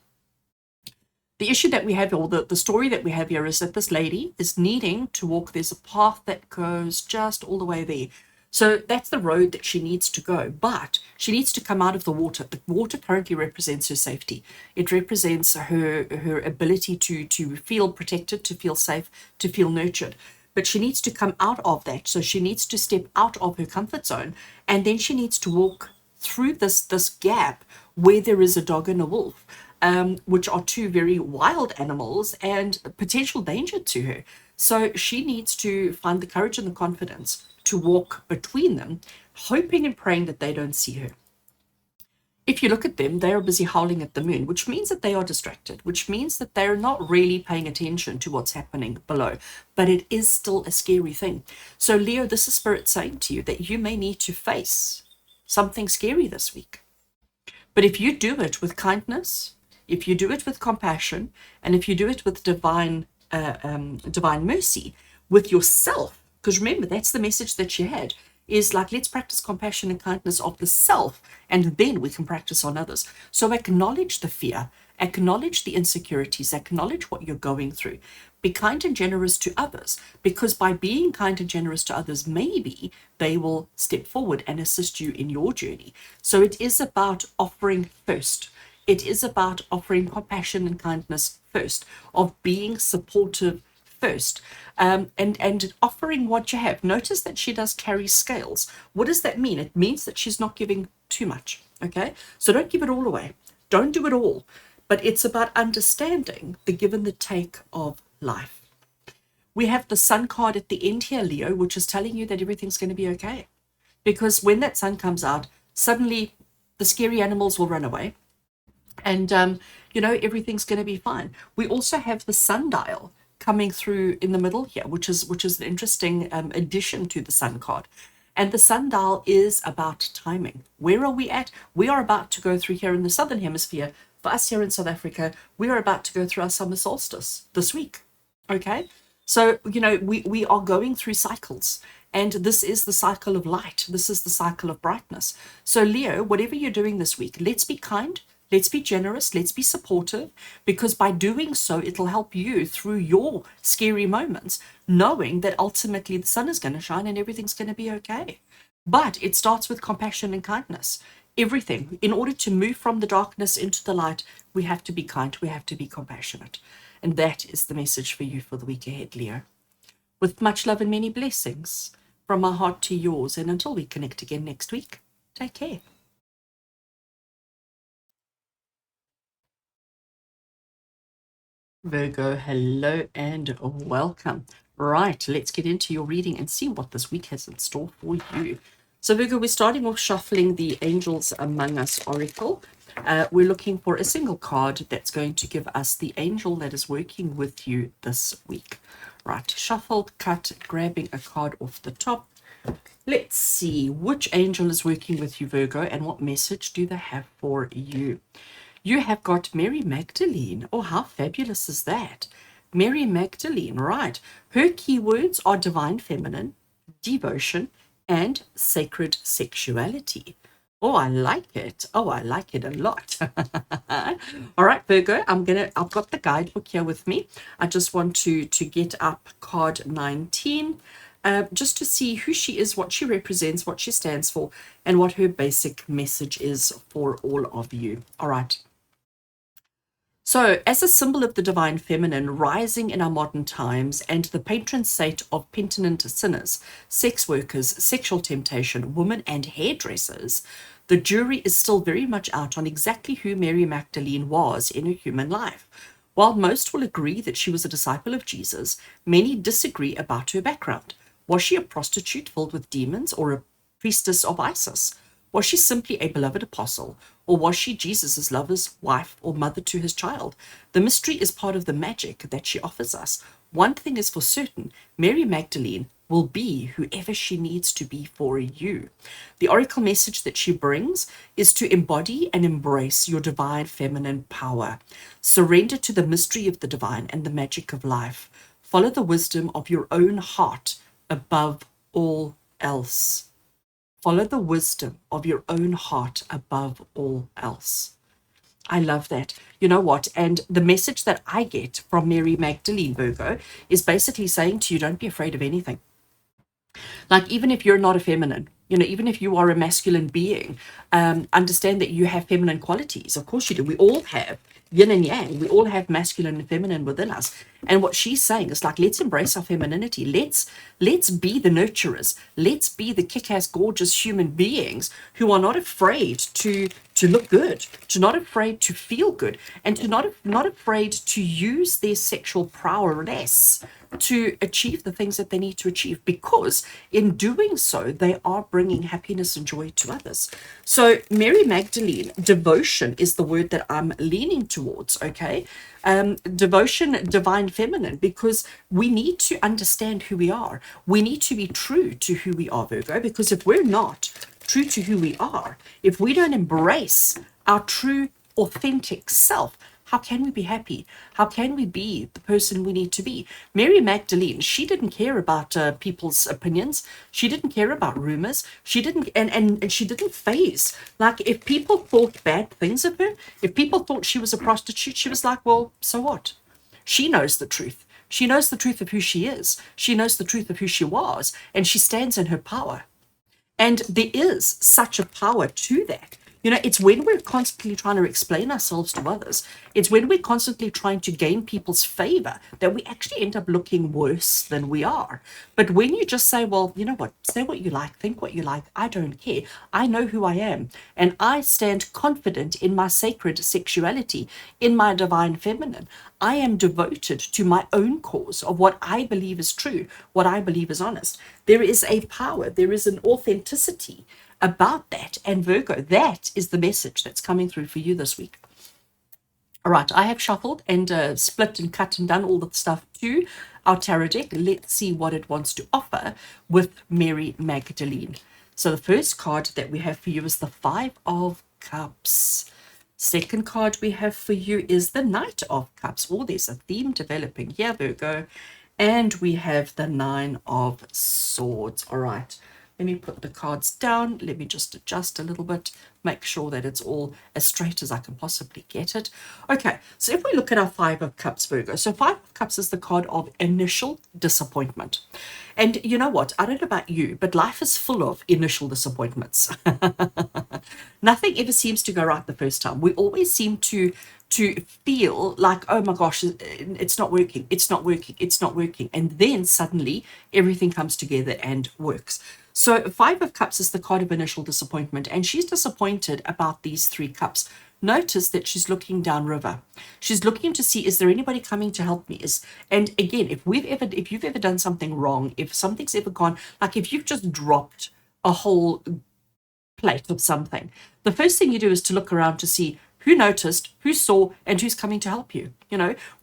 The issue that we have, or the story that we have here, is that this lady is needing to walk. There's a path that goes just all the way there. So that's the road that she needs to go, but she needs to come out of the water. The water currently represents her safety. It represents her ability to feel protected, to feel safe, to feel nurtured. But she needs to come out of that. So she needs to step out of her comfort zone, and then she needs to walk through this gap where there is a dog and a wolf, which are two very wild animals and potential danger to her. So she needs to find the courage and the confidence to walk between them, hoping and praying that they don't see her. If you look at them, they are busy howling at the moon, which means that they are distracted, which means that they're not really paying attention to what's happening below. But it is still a scary thing. So Leo, this is Spirit saying to you that you may need to face something scary this week. But if you do it with kindness, if you do it with compassion, and if you do it with divine mercy, with yourself, because remember, that's the message that she had, is like, let's practice compassion and kindness of the self, and then we can practice on others. So acknowledge the fear, acknowledge the insecurities, acknowledge what you're going through. Be kind and generous to others, because by being kind and generous to others, maybe they will step forward and assist you in your journey. So it is about offering first. It is about offering compassion and kindness first, of being supportive first, and offering what you have. Notice that she does carry scales. What does that mean? It means that she's not giving too much. Okay, so don't give it all away. Don't do it all. But it's about understanding the give and the take of life. We have the Sun card at the end here, Leo, which is telling you that everything's going to be okay. Because when that sun comes out, suddenly the scary animals will run away. And, everything's going to be fine. We also have the sundial coming through in the middle here, which is an interesting addition to the Sun card. And the sundial is about timing. Where are we at? We are about to go through here in the Southern Hemisphere. For us here in South Africa, we are about to go through our summer solstice this week. Okay? So, we are going through cycles. And this is the cycle of light. This is the cycle of brightness. So, Leo, whatever you're doing this week, let's be kind. Let's be generous, let's be supportive, because by doing so, it'll help you through your scary moments, knowing that ultimately the sun is going to shine and everything's going to be okay. But it starts with compassion and kindness. Everything. In order to move from the darkness into the light, we have to be kind, we have to be compassionate. And that is the message for you for the week ahead, Leo. With much love and many blessings from my heart to yours. And until we connect again next week, take care. Virgo, hello and welcome. Right, let's get into your reading and see what this week has in store for you. So Virgo, we're starting off shuffling the Angels Among Us Oracle. We're looking for a single card that's going to give us the angel that is working with you this week. Right, shuffle, cut, grabbing a card off the top. Let's see which angel is working with you, Virgo, and what message do they have for you. You have got Mary Magdalene. Oh, how fabulous is that? Mary Magdalene, right. Her keywords are divine feminine, devotion, and sacred sexuality. Oh, I like it. Oh, I like it a lot. All right, Virgo, I've got the guidebook here with me. I just want to get up card 19, just to see who she is, what she represents, what she stands for, and what her basic message is for all of you. All right. So, as a symbol of the divine feminine rising in our modern times and the patron saint of penitent sinners, sex workers, sexual temptation, women, and hairdressers, the jury is still very much out on exactly who Mary Magdalene was in her human life. While most will agree that she was a disciple of Jesus, many disagree about her background. Was she a prostitute filled with demons or a priestess of Isis? Was she simply a beloved apostle, or was she Jesus' lover's wife or mother to his child? The mystery is part of the magic that she offers us. One thing is for certain, Mary Magdalene will be whoever she needs to be for you. The oracle message that she brings is to embody and embrace your divine feminine power. Surrender to the mystery of the divine and the magic of life. Follow the wisdom of your own heart above all else. Follow the wisdom of your own heart above all else. I love that. You know what? And the message that I get from Mary Magdalene, Virgo, is basically saying to you, don't be afraid of anything. Like, even if you're not a feminine, even if you are a masculine being, understand that you have feminine qualities. Of course you do. We all have yin and yang. We all have masculine and feminine within us. And what she's saying is like, let's embrace our femininity. Let's be the nurturers. Let's be the kick-ass, gorgeous human beings who are not afraid to look good, to not afraid to feel good, and to not afraid to use their sexual prowess to achieve the things that they need to achieve, because in doing so they are bringing happiness and joy to others. So Mary Magdalene, devotion is the word that I'm leaning towards. Okay, devotion, divine feminine, because we need to understand who we are. We need to be true to who we are, Virgo, because if we're not true to who we are, if we don't embrace our true authentic self, how can we be happy? How can we be the person we need to be? Mary Magdalene, she didn't care about people's opinions. She didn't care about rumors. She didn't, and she didn't phase. Like, if people thought bad things of her, if people thought she was a prostitute, she was like, well, so what? She knows the truth. She knows the truth of who she is. She knows the truth of who she was, and she stands in her power. And there is such a power to that. It's when we're constantly trying to explain ourselves to others, it's when we're constantly trying to gain people's favor that we actually end up looking worse than we are. But when you just say, well, you know what, say what you like, think what you like, I don't care. I know who I am, and I stand confident in my sacred sexuality, in my divine feminine. I am devoted to my own cause of what I believe is true, what I believe is honest. There is a power, there is an authenticity about that. And Virgo, that is the message that's coming through for you this week. All right, I have shuffled and split and cut and done all the stuff to our tarot deck. Let's see what it wants to offer with Mary Magdalene. So the first card that we have for you is the Five of Cups. Second card we have for you is the Knight of Cups. Oh, there's a theme developing here, Virgo. And we have the Nine of Swords. All right. Let me put the cards down. Let me just adjust a little bit, make sure that it's all as straight as I can possibly get it. Okay, so if we look at our Five of Cups, Virgo, so Five of Cups is the card of initial disappointment. And you know what? I don't know about you, but life is full of initial disappointments. Nothing ever seems to go right the first time. We always seem to feel like, oh my gosh, it's not working, it's not working, it's not working. And then suddenly everything comes together and works. So Five of Cups is the card of initial disappointment, and she's disappointed about these three cups. Notice that she's looking downriver. She's looking to see, is there anybody coming to help me? And again, if you've ever done something wrong, if something's ever gone, like if you've just dropped a whole plate of something, the first thing you do is to look around to see who noticed, who saw, and who's coming to help you.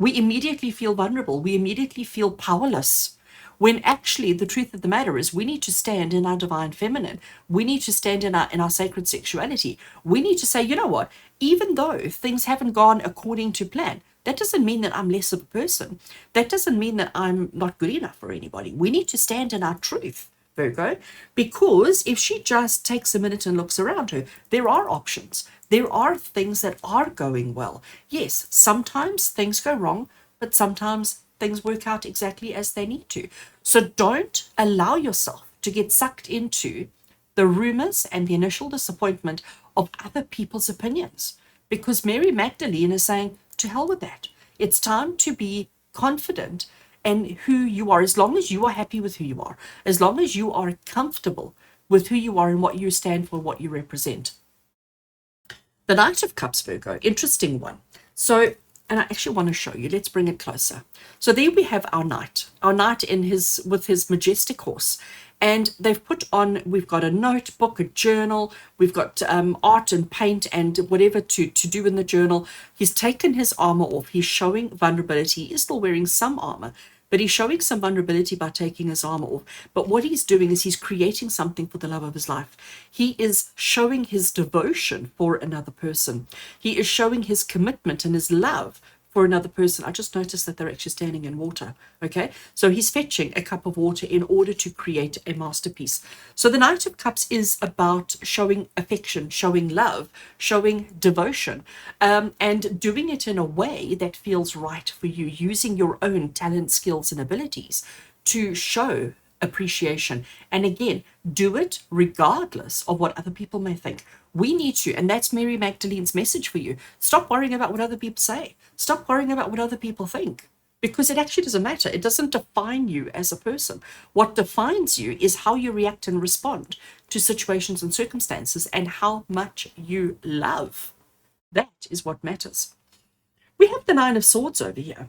We immediately feel vulnerable. We immediately feel powerless. When actually the truth of the matter is we need to stand in our divine feminine. We need to stand in our sacred sexuality. We need to say, you know what, even though things haven't gone according to plan, that doesn't mean that I'm less of a person. That doesn't mean that I'm not good enough for anybody. We need to stand in our truth, Virgo, because if she just takes a minute and looks around her, there are options. There are things that are going well. Yes, sometimes things go wrong, but sometimes things work out exactly as they need to. So don't allow yourself to get sucked into the rumors and the initial disappointment of other people's opinions, because Mary Magdalene is saying, to hell with that. It's time to be confident in who you are, as long as you are happy with who you are, as long as you are comfortable with who you are and what you stand for, what you represent. The Knight of Cups, Virgo, interesting one. So, and I actually want to show you, let's bring it closer. So there we have our knight with his majestic horse. And they've put on, we've got a notebook, a journal, we've got art and paint and whatever to do in the journal. He's taken his armor off. He's showing vulnerability. He's still wearing some armor, but he's showing some vulnerability by taking his armor off. But what he's doing is he's creating something for the love of his life. He is showing his devotion for another person. He is showing his commitment and his love for another person. I just noticed that they're actually standing in water. Okay, so he's fetching a cup of water in order to create a masterpiece. So the Knight of Cups is about showing affection, showing love, showing devotion, and doing it in a way that feels right for you, using your own talent, skills, and abilities to show appreciation. And again, do it regardless of what other people may think. We need to, and that's Mary Magdalene's message for you. Stop worrying about what other people say. Stop worrying about what other people think, because it actually doesn't matter. It doesn't define you as a person. What defines you is how you react and respond to situations and circumstances, and how much you love. That is what matters. We have the Nine of Swords over here.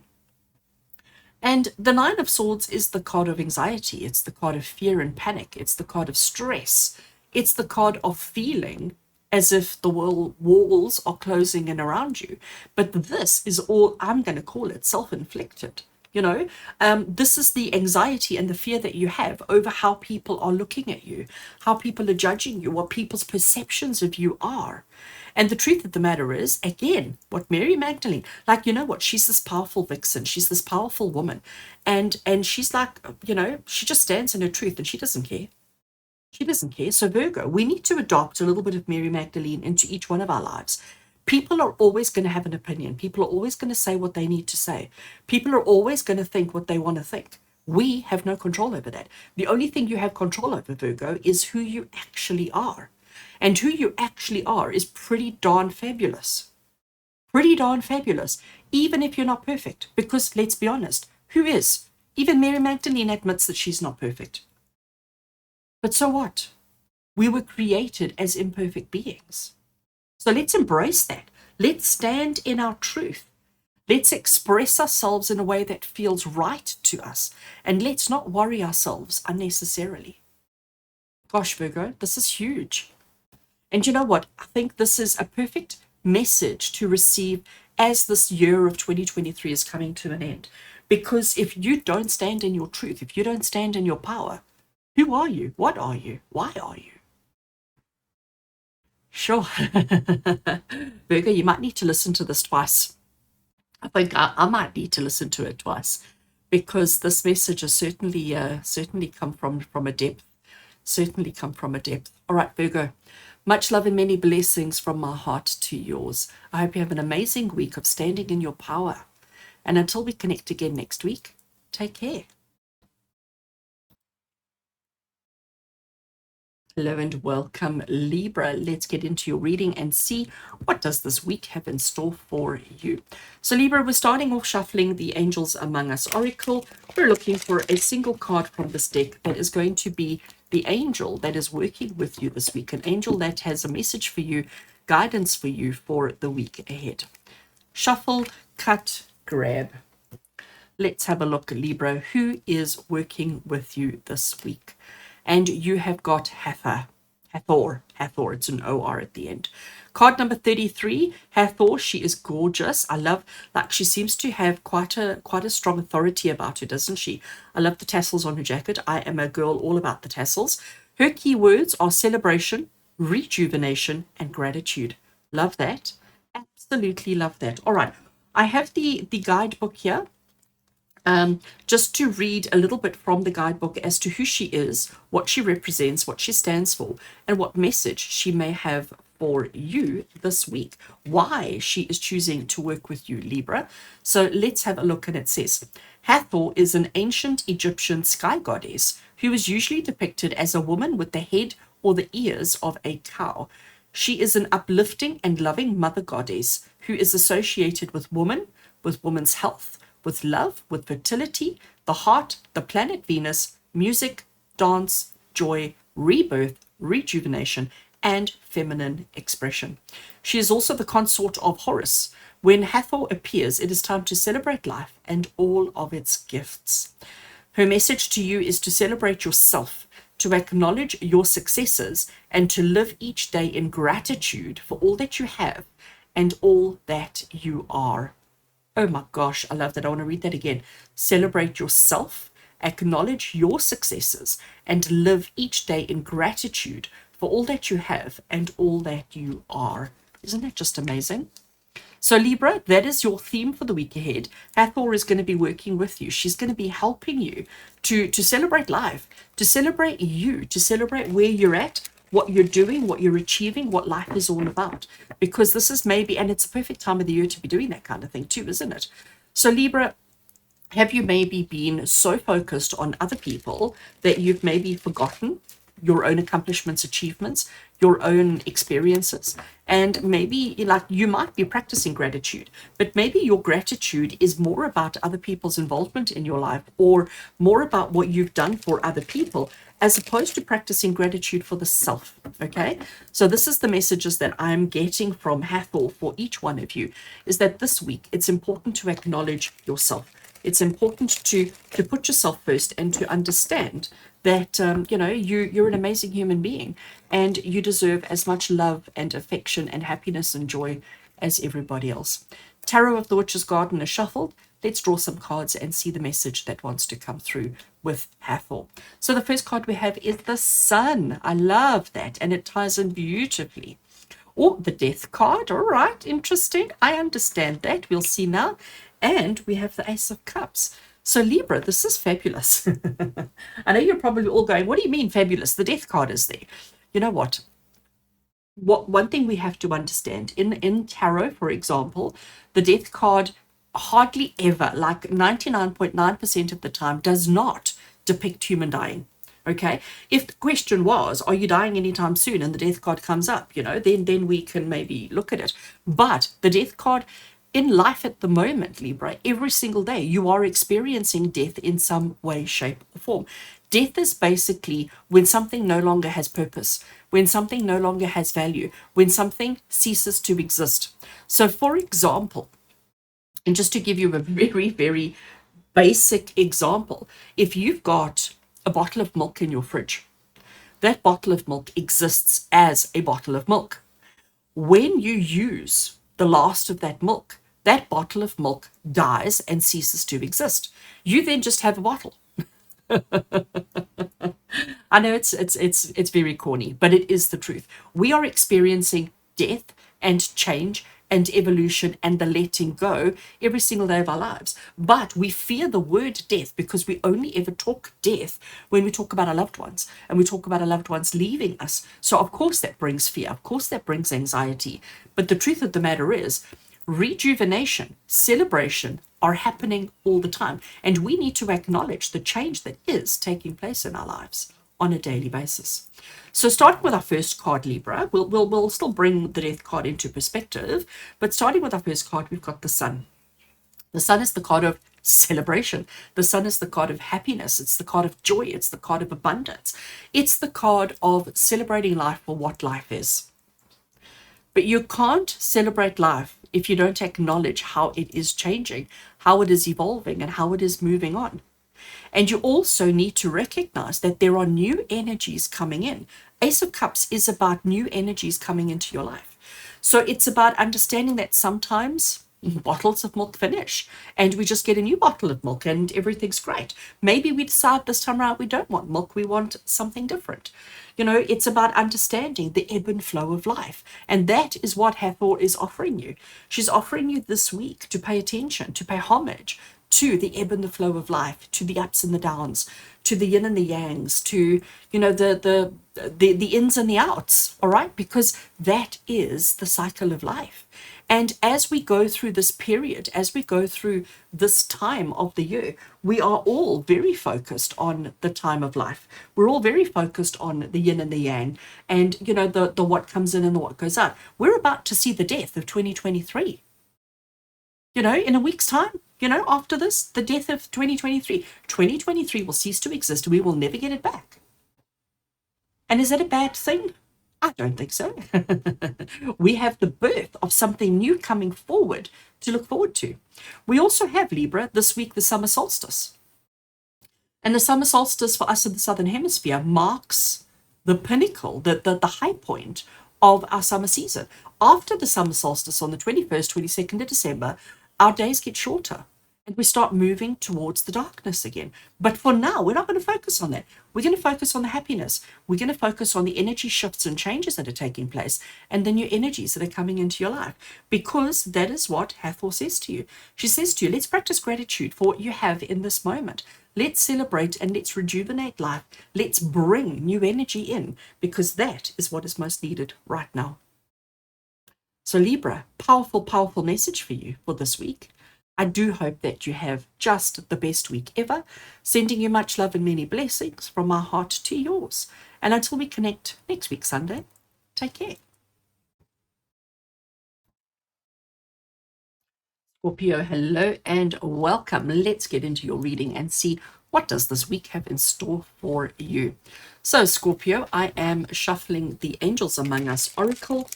And the Nine of Swords is the card of anxiety. It's the card of fear and panic. It's the card of stress. It's the card of feeling as if the walls are closing in around you. But this is all, I'm going to call it self-inflicted. You know, this is the anxiety and the fear that you have over how people are looking at you, how people are judging you, what people's perceptions of you are. And the truth of the matter is, again, what Mary Magdalene, like, you know what, she's this powerful vixen, she's this powerful woman, and she's like, you know, she just stands in her truth and she doesn't care. She doesn't care. So Virgo, we need to adopt a little bit of Mary Magdalene into each one of our lives. People are always going to have an opinion. People are always going to say what they need to say. People are always going to think what they want to think. We have no control over that. The only thing you have control over, Virgo, is who you actually are. And who you actually are is pretty darn fabulous. Pretty darn fabulous, even if you're not perfect. Because let's be honest, who is? Even Mary Magdalene admits that she's not perfect. But so what? We were created as imperfect beings. So let's embrace that. Let's stand in our truth. Let's express ourselves in a way that feels right to us. And let's not worry ourselves unnecessarily. Gosh, Virgo, this is huge. And you know what? I think this is a perfect message to receive as this year of 2023 is coming to an end. Because if you don't stand in your truth, if you don't stand in your power, who are you? What are you? Why are you? Sure. Virgo, you might need to listen to this twice. I think I might need to listen to it twice, because this message has certainly come from a depth. Certainly come from a depth. All right, Virgo. Much love and many blessings from my heart to yours. I hope you have an amazing week of standing in your power. And until we connect again next week, take care. Hello and welcome, Libra. Let's get into your reading and see what does this week have in store for you. So Libra, we're starting off shuffling the Angels Among Us Oracle. We're looking for a single card from this deck that is going to be the angel that is working with you this week, an angel that has a message for you, guidance for you for the week ahead. Shuffle, cut, grab. Let's have a look, Libra. Who is working with you this week? And you have got Hathor. It's an O-R at the end. Card number 33, Hathor. She is gorgeous. I love, like, she seems to have quite a strong authority about her, doesn't she? I love the tassels on her jacket. I am a girl all about the tassels. Her keywords are celebration, rejuvenation, and gratitude. Love that. Absolutely love that. All right. I have the guidebook here. Just to read a little bit from the guidebook as to who she is, what she represents, what she stands for, and what message she may have for you this week, why she is choosing to work with you, Libra. So let's have a look, and it says, Hathor is an ancient Egyptian sky goddess who is usually depicted as a woman with the head or the ears of a cow. She is an uplifting and loving mother goddess who is associated with woman, with woman's health, with love, with fertility, the heart, the planet Venus, music, dance, joy, rebirth, rejuvenation, and feminine expression. She is also the consort of Horus. When Hathor appears, it is time to celebrate life and all of its gifts. Her message to you is to celebrate yourself, to acknowledge your successes, and to live each day in gratitude for all that you have and all that you are. Oh my gosh, I love that. I want to read that again. Celebrate yourself, acknowledge your successes, and live each day in gratitude for all that you have and all that you are. Isn't that just amazing? So Libra, that is your theme for the week ahead. Hathor is going to be working with you. She's going to be helping you to celebrate life, to celebrate you, to celebrate where you're at, what you're doing, what you're achieving, what life is all about. Because this is maybe, and it's a perfect time of the year to be doing that kind of thing too, isn't it? So Libra, have you maybe been so focused on other people that you've maybe forgotten your own accomplishments, achievements, your own experiences? And maybe like you might be practicing gratitude, but maybe your gratitude is more about other people's involvement in your life, or more about what you've done for other people, as opposed to practicing gratitude for the self. Okay, so this is the messages that I'm getting from Hathor for each one of you, is that this week it's important to acknowledge yourself. It's important to put yourself first and to understand that you're an amazing human being and you deserve as much love and affection and happiness and joy as everybody else. Tarot of the Witch's Garden is shuffled. Let's draw some cards and see the message that wants to come through with Hathor. So the first card we have is the Sun. I love that, and it ties in beautifully. Oh, the Death card. All right, interesting. I understand that. We'll see now. And we have the Ace of Cups. So Libra, this is fabulous. I know you're probably all going, what do you mean fabulous? The Death card is there. You know what? One thing we have to understand, in tarot, for example, the Death card hardly ever, like 99.9% of the time, does not depict human dying. Okay, if the question was, are you dying anytime soon, and the Death card comes up, then we can maybe look at it. But the Death card, in life at the moment, Libra, every single day you are experiencing death in some way, shape, or form. Death is basically when something no longer has purpose, when something no longer has value, when something ceases to exist. So, for example, and just to give you a very, very basic example, if you've got a bottle of milk in your fridge, that bottle of milk exists as a bottle of milk. When you use the last of that milk, that bottle of milk dies and ceases to exist. You then just have a bottle. I know it's very corny, but it is the truth. We are experiencing death and change and evolution and the letting go every single day of our lives. But we fear the word death because we only ever talk death when we talk about our loved ones, and we talk about our loved ones leaving us. So of course that brings fear, of course that brings anxiety. But the truth of the matter is, rejuvenation, celebration are happening all the time, and we need to acknowledge the change that is taking place in our lives on a daily basis. So starting with our first card, Libra, we'll still bring the Death card into perspective, but starting with our first card, we've got the Sun. The Sun is the card of celebration. The Sun is the card of happiness. It's the card of joy. It's the card of abundance. It's the card of celebrating life for what life is. But you can't celebrate life if you don't acknowledge how it is changing, how it is evolving, and how it is moving on. And you also need to recognize that there are new energies coming in. Ace of Cups is about new energies coming into your life. So it's about understanding that sometimes bottles of milk finish and we just get a new bottle of milk and everything's great. Maybe we decide this time around we don't want milk, we want something different. It's about understanding the ebb and flow of life. And that is what Hathor is offering you. She's offering you this week to pay attention, to pay homage to the ebb and the flow of life, to the ups and the downs, to the yin and the yangs, to, the the ins and the outs, all right? Because that is the cycle of life. And as we go through this period, as we go through this time of the year, we are all very focused on the time of life. We're all very focused on the yin and the yang, and the what comes in and the what goes out. We're about to see the death of 2023. In a week's time, after this, the death of 2023. 2023 will cease to exist. We will never get it back. And is that a bad thing? I don't think so. We have the birth of something new coming forward to look forward to. We also have, Libra, this week, the summer solstice. And the summer solstice for us in the Southern Hemisphere marks the pinnacle, the high point of our summer season. After the summer solstice on the 21st, 22nd of December, our days get shorter and we start moving towards the darkness again. But for now, we're not going to focus on that. We're going to focus on the happiness. We're going to focus on the energy shifts and changes that are taking place and the new energies that are coming into your life, because that is what Hathor says to you. She says to you, let's practice gratitude for what you have in this moment. Let's celebrate and let's rejuvenate life. Let's bring new energy in, because that is what is most needed right now. So Libra, powerful, powerful message for you for this week. I do hope that you have just the best week ever. Sending you much love and many blessings from my heart to yours. And until we connect next week, Sunday, take care. Scorpio, hello and welcome. Let's get into your reading and see what does this week have in store for you. So Scorpio, I am shuffling the Angels Among Us Oracle.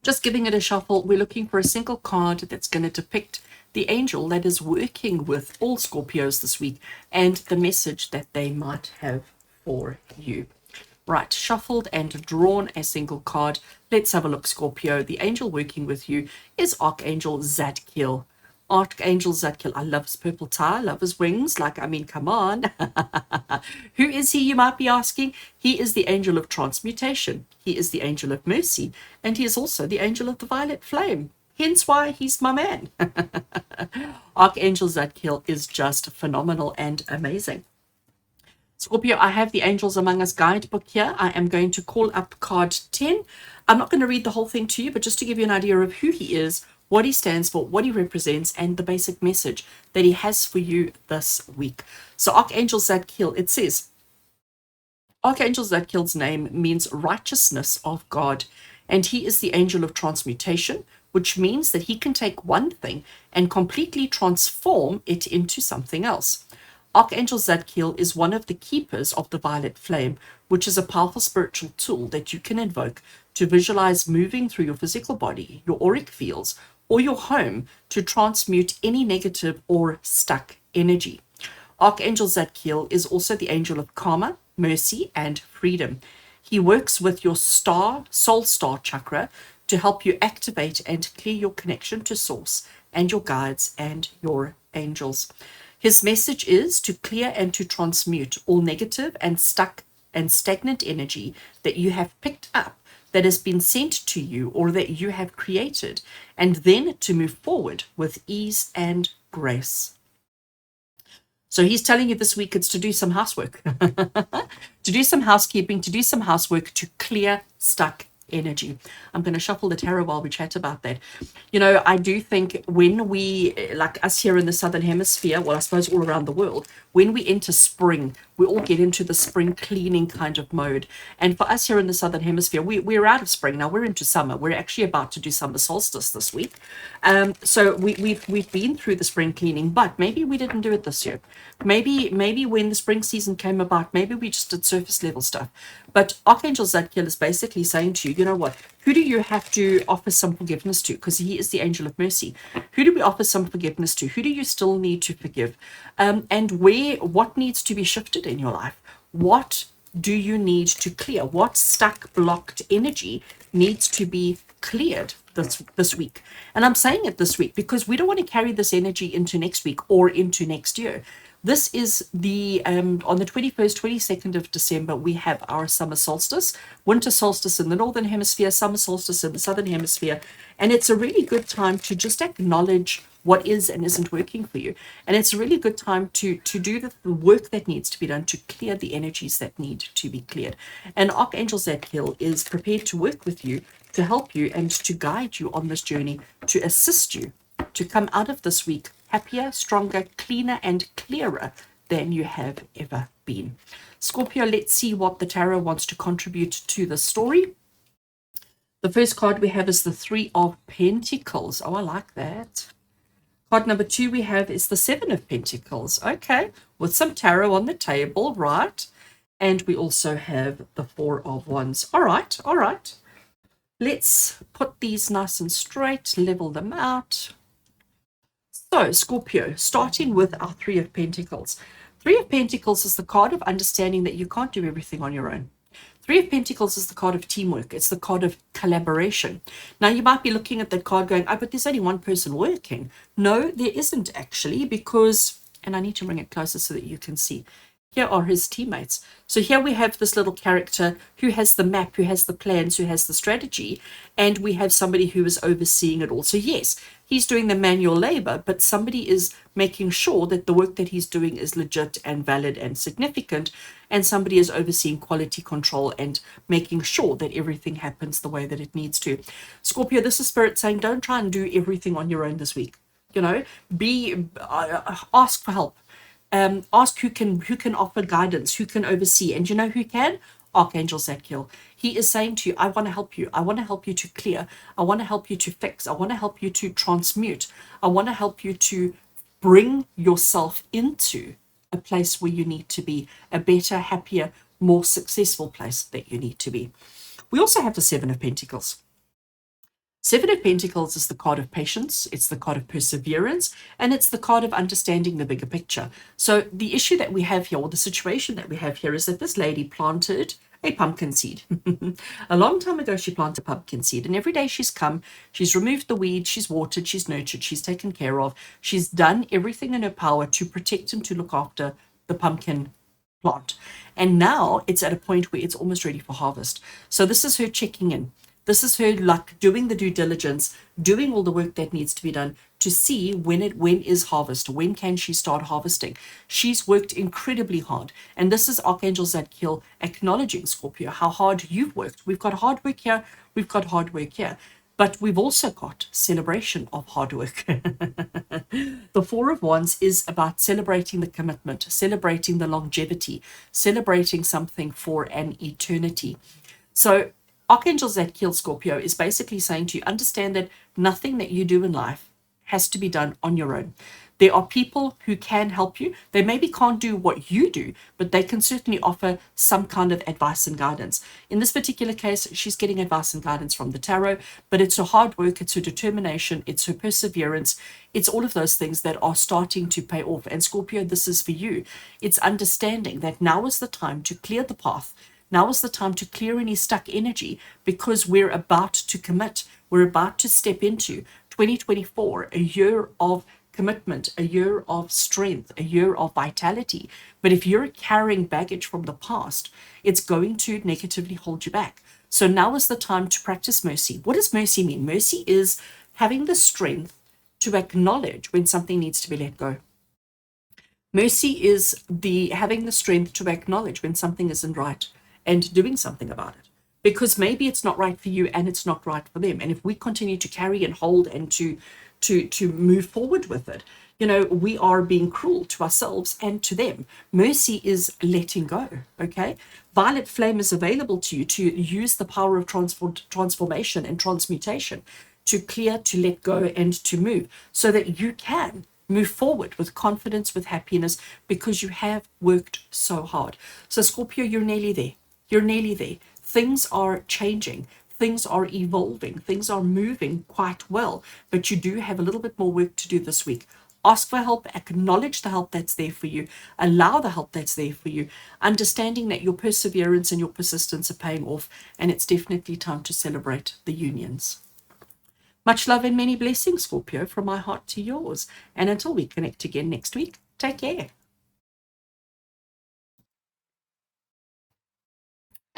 Just giving it a shuffle. We're looking for a single card that's going to depict the angel that is working with all Scorpios this week and the message that they might have for you. Right, shuffled and drawn a single card. Let's have a look, Scorpio. The angel working with you is Archangel Zadkiel. Archangel Zadkiel, I love his purple tie, I love his wings, come on. Who is he, you might be asking? He is the angel of transmutation. He is the angel of mercy, and he is also the angel of the violet flame. Hence why he's my man. Archangel Zadkiel is just phenomenal and amazing. Scorpio, I have the Angels Among Us guidebook here. I am going to call up card 10. I'm not going to read the whole thing to you, but just to give you an idea of who he is, what he stands for, what he represents, and the basic message that he has for you this week. So Archangel Zadkiel, it says, Archangel Zadkiel's name means righteousness of God, and he is the angel of transmutation, which means that he can take one thing and completely transform it into something else. Archangel Zadkiel is one of the keepers of the violet flame, which is a powerful spiritual tool that you can invoke to visualize moving through your physical body, your auric fields, or your home to transmute any negative or stuck energy. Archangel Zadkiel is also the angel of karma, mercy, and freedom. He works with your soul star chakra to help you activate and clear your connection to source and your guides and your angels. His message is to clear and to transmute all negative and stuck and stagnant energy that you have picked up, that has been sent to you or that you have created, and then to move forward with ease and grace. So he's telling you this week it's to do some housework, to do some housekeeping, to do some housework, to clear stuck energy. I'm going to shuffle the tarot while we chat about that. I do think when we, like us here in the Southern Hemisphere, well, I suppose all around the world, when we enter spring, we all get into the spring cleaning kind of mode. And for us here in the Southern Hemisphere, we're out of spring now. We're into summer. We're actually about to do summer solstice this week. So we've been through the spring cleaning, but maybe we didn't do it this year. Maybe when the spring season came about, maybe we just did surface level stuff. But Archangel Zadkiel is basically saying to you, you know what? Who do you have to offer some forgiveness to? Because he is the angel of mercy. Who do we offer some forgiveness to? Who do you still need to forgive? And what needs to be shifted in your life? What do you need to clear? What stuck, blocked energy needs to be cleared this week? And I'm saying it this week because we don't want to carry this energy into next week or into next year. This is the on the 21st, 22nd of December, we have our summer solstice, winter solstice in the northern hemisphere, summer solstice in the southern hemisphere. And it's a really good time to just acknowledge what is and isn't working for you. And it's a really good time to do the work that needs to be done to clear the energies that need to be cleared. And Archangel Zadkiel is prepared to work with you, to help you and to guide you on this journey, to assist you to come out of this week happier, stronger, cleaner, and clearer than you have ever been. Scorpio, let's see what the tarot wants to contribute to the story. The first card we have is the Three of Pentacles. Oh, I like that. Card number 2 we have is the Seven of Pentacles. Okay, with some tarot on the table, right? And we also have the Four of Wands. All right, all right. Let's put these nice and straight, level them out. So, Scorpio, starting with our Three of Pentacles. Three of Pentacles is the card of understanding that you can't do everything on your own. Three of Pentacles is the card of teamwork. It's the card of collaboration. Now, you might be looking at that card going, oh, but there's only one person working. No, there isn't actually, because, and I need to bring it closer so that you can see. Here are his teammates. So here we have this little character who has the map, who has the plans, who has the strategy, and we have somebody who is overseeing it all. So yes, he's doing the manual labor, but somebody is making sure that the work that he's doing is legit and valid and significant, and somebody is overseeing quality control and making sure that everything happens the way that it needs to. Scorpio, this is Spirit saying, don't try and do everything on your own this week. You know, ask for help. Ask who can offer guidance, who can oversee, and you know who can? Archangel Zadkiel. He is saying to you, I want to help you. I want to help you to clear. I want to help you to fix. I want to help you to transmute. I want to help you to bring yourself into a place where you need to be, a better, happier, more successful place that you need to be. We also have the Seven of Pentacles. Seven of Pentacles is the card of patience, it's the card of perseverance, and it's the card of understanding the bigger picture. So the issue that we have here, or the situation that we have here, is that this lady planted a pumpkin seed. A long time ago, she planted a pumpkin seed, and every day she's come, she's removed the weeds, she's watered, she's nurtured, she's taken care of, she's done everything in her power to protect and to look after the pumpkin plant. And now it's at a point where it's almost ready for harvest. So this is her checking in. This is her like doing the due diligence, doing all the work that needs to be done to see when is harvest, when can she start harvesting. She's worked incredibly hard. And this is Archangel Zadkiel acknowledging, Scorpio, how hard you've worked. We've got hard work here, we've got hard work here. But we've also got celebration of hard work. The Four of Wands is about celebrating the commitment, celebrating the longevity, celebrating something for an eternity. So Archangel Zadkiel, Scorpio, is basically saying to you, understand that nothing that you do in life has to be done on your own. There are people who can help you. They maybe can't do what you do, but they can certainly offer some kind of advice and guidance. In this particular case, she's getting advice and guidance from the tarot, but it's her hard work, it's her determination, it's her perseverance, it's all of those things that are starting to pay off. And Scorpio, this is for you. It's understanding that now is the time to clear the path. Now is the time to clear any stuck energy, because we're about to commit. We're about to step into 2024, a year of commitment, a year of strength, a year of vitality. But if you're carrying baggage from the past, it's going to negatively hold you back. So now is the time to practice mercy. What does mercy mean? Mercy is having the strength to acknowledge when something needs to be let go. Mercy is the having the strength to acknowledge when something isn't right and doing something about it, because maybe it's not right for you and it's not right for them. And if we continue to carry and hold and to move forward with it, you know, we are being cruel to ourselves and to them. Mercy is letting go. Okay, violet flame is available to you to use the power of transformation and transmutation to clear, to let go, and to move, so that you can move forward with confidence, with happiness, because you have worked so hard. So Scorpio, you're nearly there. You're nearly there. Things are changing. Things are evolving. Things are moving quite well. But you do have a little bit more work to do this week. Ask for help. Acknowledge the help that's there for you. Allow the help that's there for you. Understanding that your perseverance and your persistence are paying off. And it's definitely time to celebrate the unions. Much love and many blessings, Scorpio, from my heart to yours. And until we connect again next week, take care.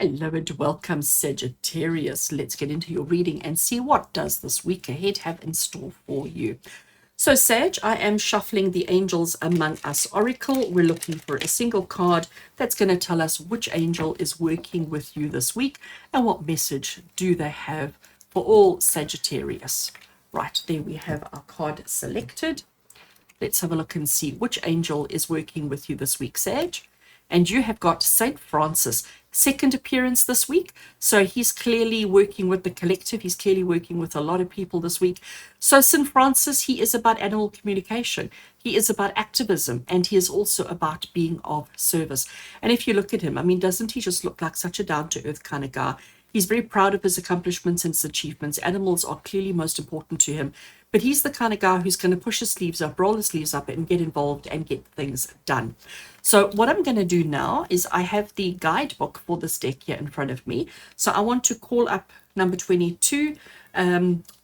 Hello and welcome, Sagittarius. Let's get into your reading and see what does this week ahead have in store for you. So Sag, I am shuffling the Angels Among Us Oracle. We're looking for a single card that's going to tell us which angel is working with you this week and what message do they have for all Sagittarius. Right, there we have our card selected. Let's have a look and see which angel is working with you this week, Sag. And you have got Saint Francis, second appearance this week. So he's clearly working with the collective. He's clearly working with a lot of people this week. So Saint Francis, he is about animal communication. He is about activism, and he is also about being of service. And if you look at him, I mean, doesn't he just look like such a down-to-earth kind of guy? He's very proud of his accomplishments and his achievements. Animals are clearly most important to him. But he's the kind of guy who's going to push his sleeves up, roll his sleeves up, and get involved and get things done. So what I'm going to do now is I have the guidebook for this deck here in front of me. So I want to call up number 22,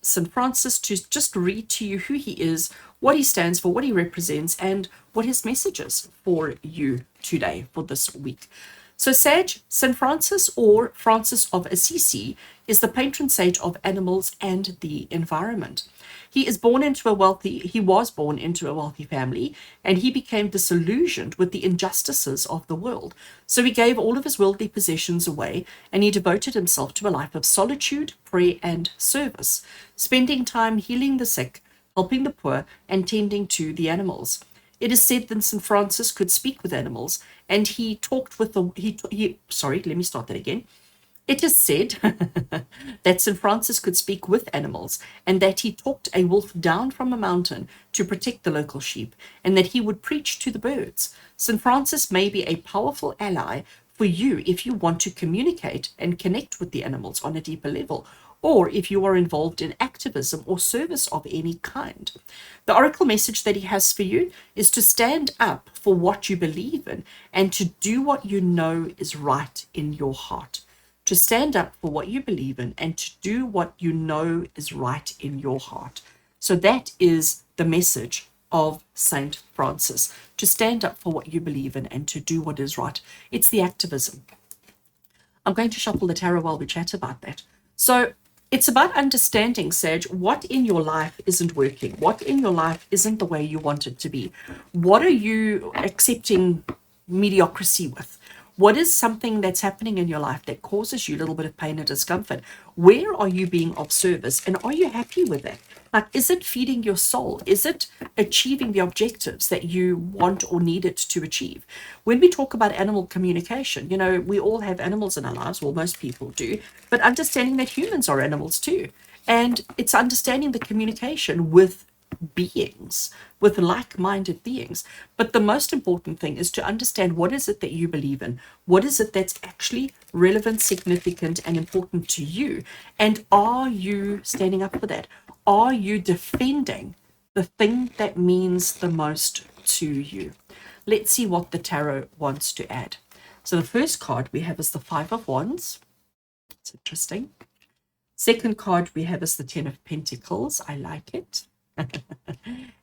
St. Francis, to just read to you who he is, what he stands for, what he represents, and what his message is for you today, for this week. So Sag, St. Francis, or Francis of Assisi, is the patron saint of animals and the environment. He was born into a wealthy family, and he became disillusioned with the injustices of the world. So he gave all of his worldly possessions away, and he devoted himself to a life of solitude, prayer, and service, spending time healing the sick, helping the poor, and tending to the animals. It is said that St. Francis could speak with animals, and he talked with It is said that St. Francis could speak with animals, and that he talked a wolf down from a mountain to protect the local sheep, and that he would preach to the birds. St. Francis may be a powerful ally for you if you want to communicate and connect with the animals on a deeper level, or if you are involved in activism or service of any kind. The oracle message that he has for you is to stand up for what you believe in and to do what you know is right in your heart. To stand up for what you believe in and to do what you know is right in your heart. So that is the message of Saint Francis, to stand up for what you believe in and to do what is right. It's the activism. I'm going to shuffle the tarot while we chat about that. So it's about understanding, Sag, what in your life isn't working, what in your life isn't the way you want it to be. What are you accepting mediocrity with? What is something that's happening in your life that causes you a little bit of pain and discomfort? Where are you being of service, and are you happy with that? Like, is it feeding your soul? Is it achieving the objectives that you want or need it to achieve? When we talk about animal communication, you know, we all have animals in our lives, well, most people do, but understanding that humans are animals too. And it's understanding the communication with beings, with like-minded beings. But the most important thing is to understand, what is it that you believe in? What is it that's actually relevant, significant, and important to you? And are you standing up for that? Are you defending the thing that means the most to you? Let's see what the tarot wants to add. So the first card we have is the Five of Wands. It's interesting. Second card we have is the Ten of Pentacles. I like it.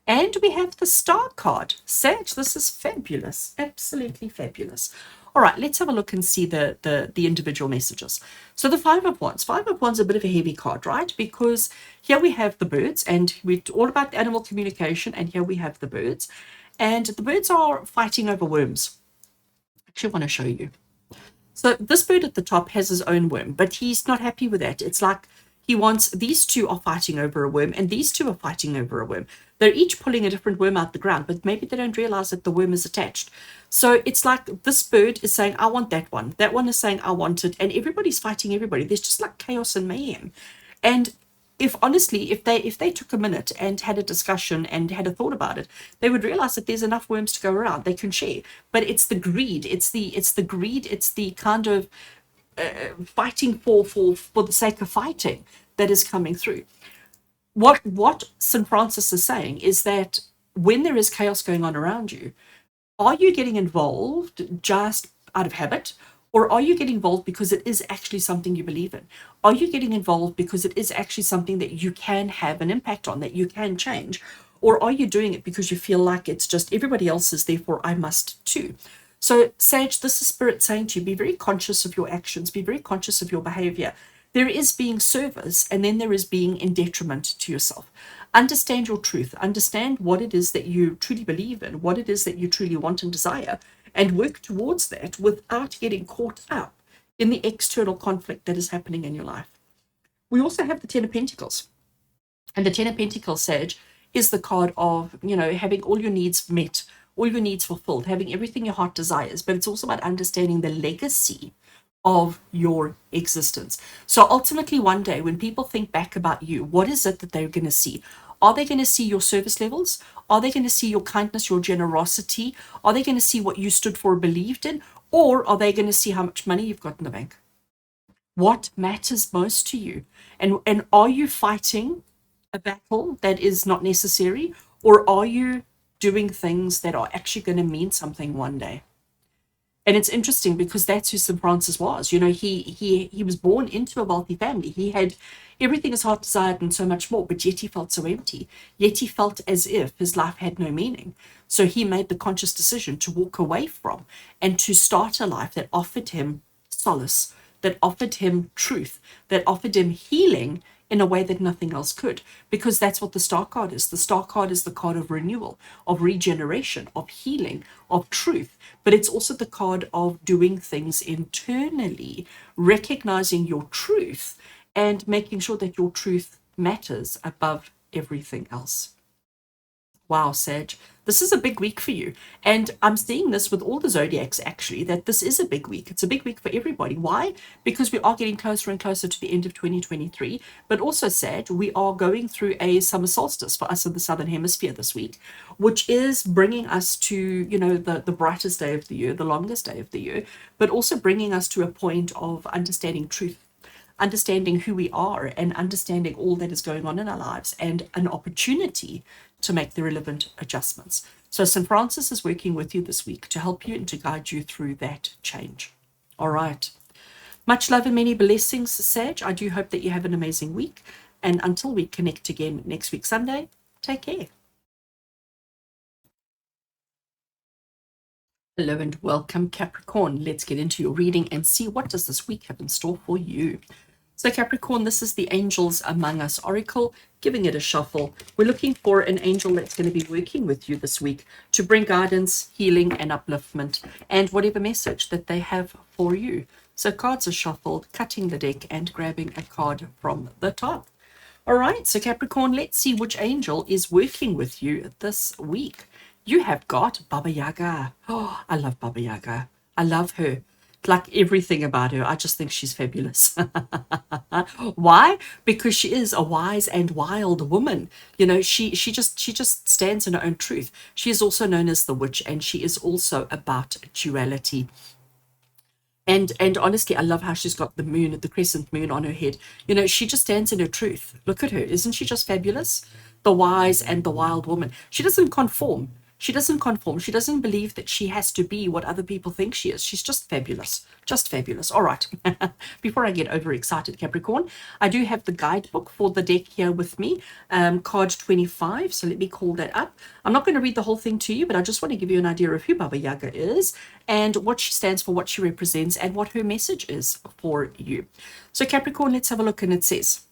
And we have the Star card. Sag, this is fabulous. Absolutely fabulous. All right, let's have a look and see the individual messages. So the Five of Wands. Five of Wands is a bit of a heavy card, right? Because here we have the birds, and we're all about animal communication, and here we have the birds. And the birds are fighting over worms. I actually want to show you. So this bird at the top has his own worm, but he's not happy with that. It's like he wants, these two are fighting over a worm, and these two are fighting over a worm. They're each pulling a different worm out the ground, but maybe they don't realize that the worm is attached. So it's like this bird is saying, I want that one. That one is saying, I want it. And everybody's fighting everybody. There's just like chaos and mayhem. And if honestly, if they took a minute and had a discussion and had a thought about it, they would realize that there's enough worms to go around. They can share. But it's the greed. It's the greed. It's the kind of fighting for the sake of fighting that is coming through. What St. Francis is saying is that when there is chaos going on around you, are you getting involved just out of habit, or are you getting involved because it is actually something you believe in? Are you getting involved because it is actually something that you can have an impact on, that you can change? Or are you doing it because you feel like it's just everybody else is, therefore I must too? So, Sage, this is Spirit saying to you, be very conscious of your actions, be very conscious of your behavior. There is being service, and then there is being in detriment to yourself. Understand your truth, understand what it is that you truly believe in, what it is that you truly want and desire, and work towards that without getting caught up in the external conflict that is happening in your life. We also have the Ten of Pentacles. And the Ten of Pentacles, Sage, is the card of, having all your needs met, all your needs fulfilled, having everything your heart desires. But it's also about understanding the legacy of your existence. So ultimately, one day, when people think back about you, what is it that they're going to see? Are they going to see your service levels? Are they going to see your kindness, your generosity? Are they going to see what you stood for or believed in? Or are they going to see how much money you've got in the bank? What matters most to you? And are you fighting a battle that is not necessary? Or are you doing things that are actually going to mean something one day? And it's interesting because that's who St. Francis was. He was born into a wealthy family. He had everything his heart desired and so much more, but yet he felt so empty. Yet he felt as if his life had no meaning. So he made the conscious decision to walk away from and to start a life that offered him solace, that offered him truth, that offered him healing in a way that nothing else could, because that's what the Star card is. The Star card is the card of renewal, of regeneration, of healing, of truth, but it's also the card of doing things internally, recognizing your truth and making sure that your truth matters above everything else. Wow, Sag, this is a big week for you. And I'm seeing this with all the zodiacs, actually, that this is a big week. It's a big week for everybody. Why? Because we are getting closer and closer to the end of 2023. But also, Sag, we are going through a summer solstice for us in the Southern Hemisphere this week, which is bringing us to, the brightest day of the year, the longest day of the year, but also bringing us to a point of understanding truth, understanding who we are, and understanding all that is going on in our lives, and an opportunity to make the relevant adjustments. So St. Francis is working with you this week to help you and to guide you through that change. All right. Much love and many blessings, Sag. I do hope that you have an amazing week. And until we connect again next week, Sunday, take care. Hello and welcome, Capricorn. Let's get into your reading and see what does this week have in store for you. So Capricorn, this is the Angels Among Us Oracle, giving it a shuffle. We're looking for an angel that's going to be working with you this week to bring guidance, healing, and upliftment, and whatever message that they have for you. So cards are shuffled, cutting the deck, and grabbing a card from the top. All right, so Capricorn, let's see which angel is working with you this week. You have got Baba Yaga. Oh, I love Baba Yaga. I love her. Like everything about her, I just think she's fabulous. Why? Because she is a wise and wild woman. She just stands in her own truth. She is also known as the witch, and she is also about duality. And honestly, I love how she's got the crescent moon on her head. She just stands in her truth. Look at her. Isn't she just fabulous? The wise and the wild woman. She doesn't conform. She doesn't believe that she has to be what other people think she is. She's just fabulous. Just fabulous. All right. Before I get overexcited, Capricorn, I do have the guidebook for the deck here with me, card 25. So let me call that up. I'm not going to read the whole thing to you, but I just want to give you an idea of who Baba Yaga is and what she stands for, what she represents, and what her message is for you. So Capricorn, let's have a look. And it says,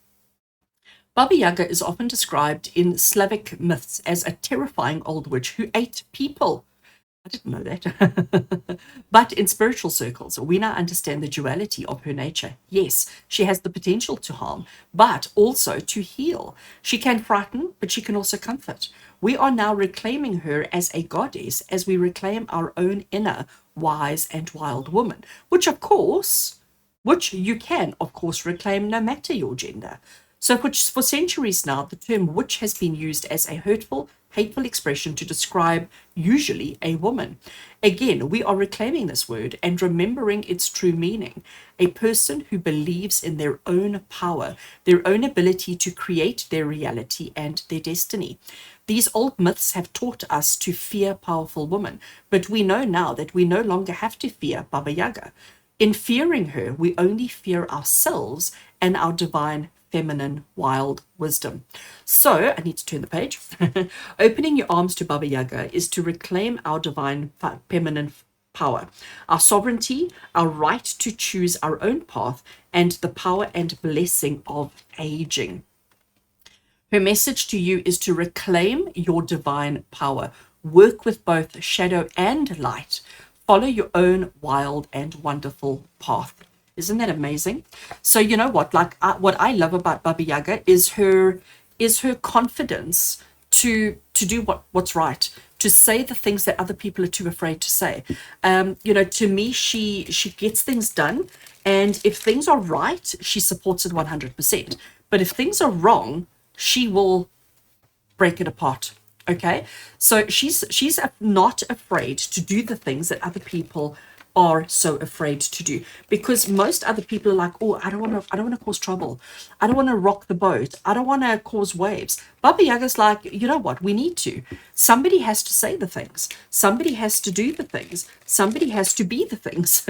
Baba Yaga is often described in Slavic myths as a terrifying old witch who ate people. I didn't know that. But in spiritual circles, we now understand the duality of her nature. Yes, she has the potential to harm, but also to heal. She can frighten, but she can also comfort. We are now reclaiming her as a goddess as we reclaim our own inner wise and wild woman, which you can, of course, reclaim no matter your gender. So for centuries now, the term witch has been used as a hurtful, hateful expression to describe usually a woman. Again, we are reclaiming this word and remembering its true meaning. A person who believes in their own power, their own ability to create their reality and their destiny. These old myths have taught us to fear powerful women, but we know now that we no longer have to fear Baba Yaga. In fearing her, we only fear ourselves and our divine feminine wild wisdom. So I need to turn the page. Opening your arms to Baba Yaga is to reclaim our divine feminine power, our sovereignty, our right to choose our own path, and the power and blessing of aging. Her message to you is to reclaim your divine power, work with both shadow and light, follow your own wild and wonderful path. Isn't that amazing? So you know what, like what I love about Baba Yaga is her confidence to do what's right, to say the things that other people are too afraid to say. To me, she gets things done, and if things are right, she supports it 100%. But if things are wrong, she will break it apart. Okay, so she's not afraid to do the things that other people are so afraid to do, because most other people are like, oh, I don't want to cause trouble, I don't want to rock the boat, I don't want to cause waves. Baba Yaga's like, you know what, we need to. Somebody has to say the things, somebody has to do the things, somebody has to be the things.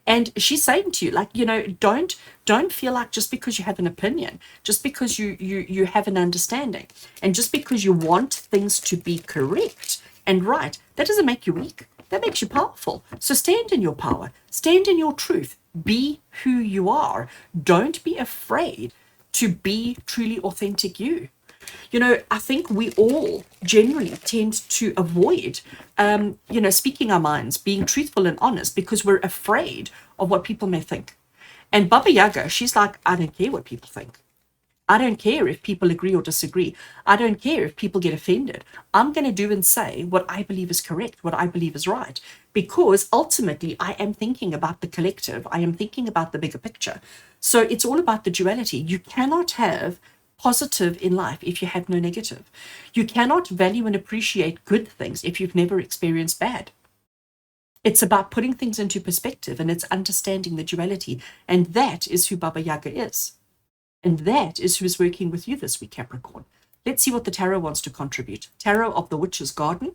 And she's saying to you, like, don't feel like just because you have an opinion, just because you have an understanding, and just because you want things to be correct and right, that doesn't make you weak. That makes you powerful. So stand in your power, stand in your truth, be who you are. Don't be afraid to be truly authentic you. I think we all generally tend to avoid, speaking our minds, being truthful and honest, because we're afraid of what people may think. And Baba Yaga, she's like, I don't care what people think. I don't care if people agree or disagree. I don't care if people get offended. I'm going to do and say what I believe is correct, what I believe is right, because ultimately I am thinking about the collective. I am thinking about the bigger picture. So it's all about the duality. You cannot have positive in life if you have no negative. You cannot value and appreciate good things if you've never experienced bad. It's about putting things into perspective, and it's understanding the duality. And that is who Baba Yaga is. And that is who is working with you this week, Capricorn. Let's see what the tarot wants to contribute. Tarot of the Witch's Garden.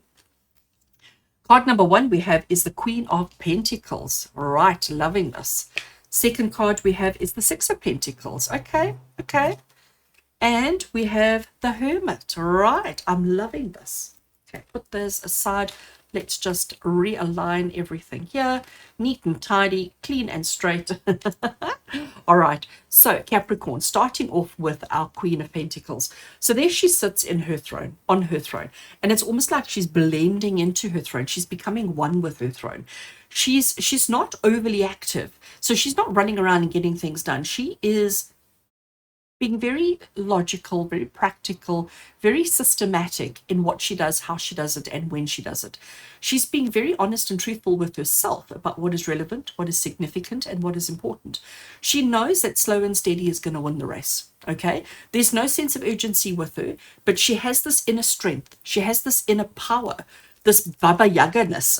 Card number 1 we have is the Queen of Pentacles. Right, loving this. Second card we have is the Six of Pentacles. Okay. And we have the Hermit. Right, I'm loving this. Okay, put this aside. Let's just realign everything here. Neat and tidy, clean and straight. All right, so Capricorn, starting off with our Queen of Pentacles. So there she sits in her throne, on her throne. And it's almost like she's blending into her throne. She's becoming one with her throne. She's not overly active. So she's not running around and getting things done. She is being very logical, very practical, very systematic in what she does, how she does it, and when she does it. She's being very honest and truthful with herself about what is relevant, what is significant, and what is important. She knows that slow and steady is going to win the race. Okay? There's no sense of urgency with her, but she has this inner strength. She has this inner power, this Baba Yaga-ness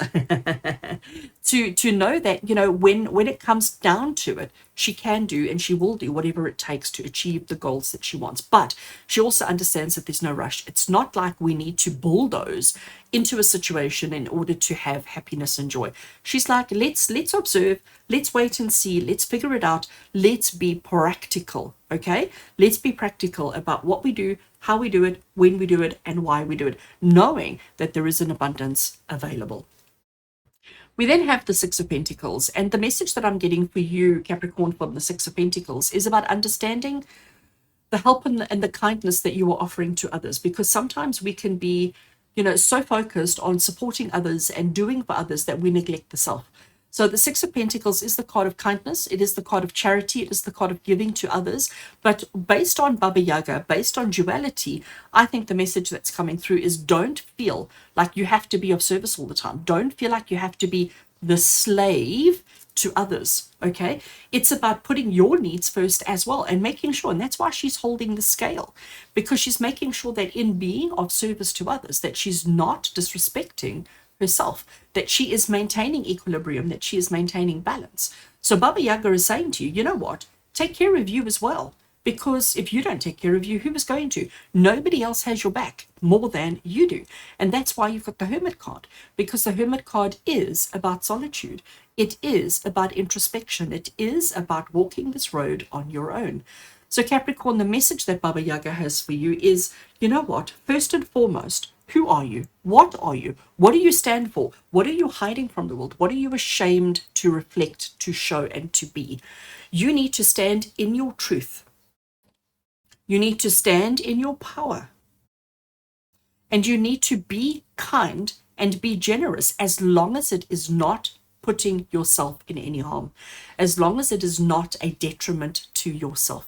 to know that, when it comes down to it, she can do and she will do whatever it takes to achieve the goals that she wants. But she also understands that there's no rush. It's not like we need to bulldoze into a situation in order to have happiness and joy. She's like, let's observe, let's wait and see, let's figure it out, let's be practical. Okay, let's be practical about what we do, how we do it, when we do it, and why we do it, knowing that there is an abundance available. We then have the Six of Pentacles, and the message that I'm getting for you, Capricorn, from the Six of Pentacles is about understanding the help and the kindness that you are offering to others, because sometimes we can be, so focused on supporting others and doing for others that we neglect the self. So the Six of Pentacles is the card of kindness. It is the card of charity. It is the card of giving to others. But based on Baba Yaga, based on duality, I think the message that's coming through is don't feel like you have to be of service all the time. Don't feel like you have to be the slave to others. Okay? It's about putting your needs first as well and making sure. And that's why she's holding the scale, because she's making sure that in being of service to others, that she's not disrespecting herself, that she is maintaining equilibrium, that she is maintaining balance. So Baba Yaga is saying to you, you know what? Take care of you as well. Because if you don't take care of you, who is going to? Nobody else has your back more than you do. And that's why you've got the Hermit card, because the Hermit card is about solitude. It is about introspection. It is about walking this road on your own. So Capricorn, the message that Baba Yaga has for you is, you know what? First and foremost, Who are you? What are you? What do you stand for? What are you hiding from the world? What are you ashamed to reflect, to show, and to be? You need to stand in your truth. You need to stand in your power. And you need to be kind and be generous as long as it is not putting yourself in any harm, as long as it is not a detriment to yourself.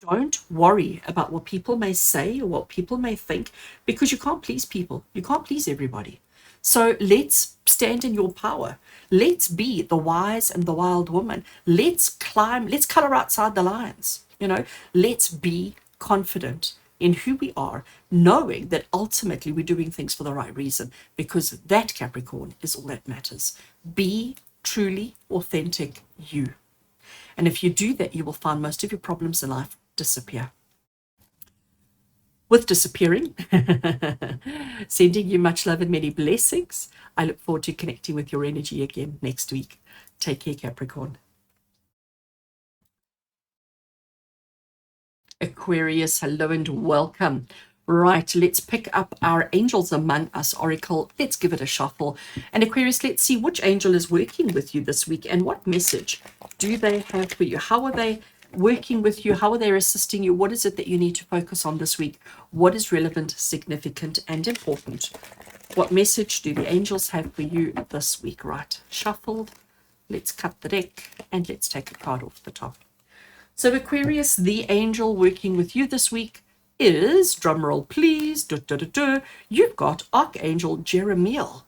Don't worry about what people may say or what people may think, because you can't please people. You can't please everybody. So let's stand in your power. Let's be the wise and the wild woman. Let's climb, let's color outside the lines. Let's be confident in who we are, knowing that ultimately we're doing things for the right reason, because that, Capricorn, is all that matters. Be truly authentic you. And if you do that, you will find most of your problems in life disappear. With disappearing, sending you much love and many blessings. I look forward to connecting with your energy again next week. Take care, Capricorn. Aquarius, hello and welcome. Right, let's pick up our Angels Among Us Oracle. Let's give it a shuffle. And Aquarius, let's see which angel is working with you this week and what message do they have for you? How are they working with you? How are they assisting you? What is it that you need to focus on this week? What is relevant, significant, and important? What message do the angels have for you this week? Right, shuffled. Let's cut the deck and let's take a card off the top. So Aquarius, the angel working with you this week is, drumroll please, you've got Archangel Jeremiel.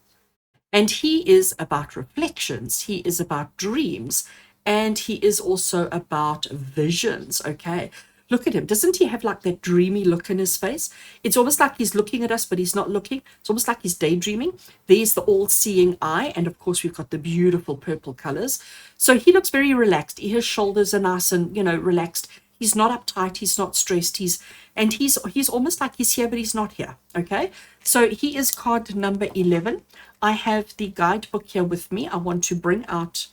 And he is about reflections, he is about dreams, and he is also about visions, okay? Look at him. Doesn't he have like that dreamy look in his face? It's almost like he's looking at us, but he's not looking. It's almost like he's daydreaming. There's the all-seeing eye. And of course, we've got the beautiful purple colors. So he looks very relaxed. His shoulders are nice and, relaxed. He's not uptight. He's not stressed. He's almost like he's here, but he's not here. Okay. So he is card number 11. I have the guidebook here with me. I want to bring out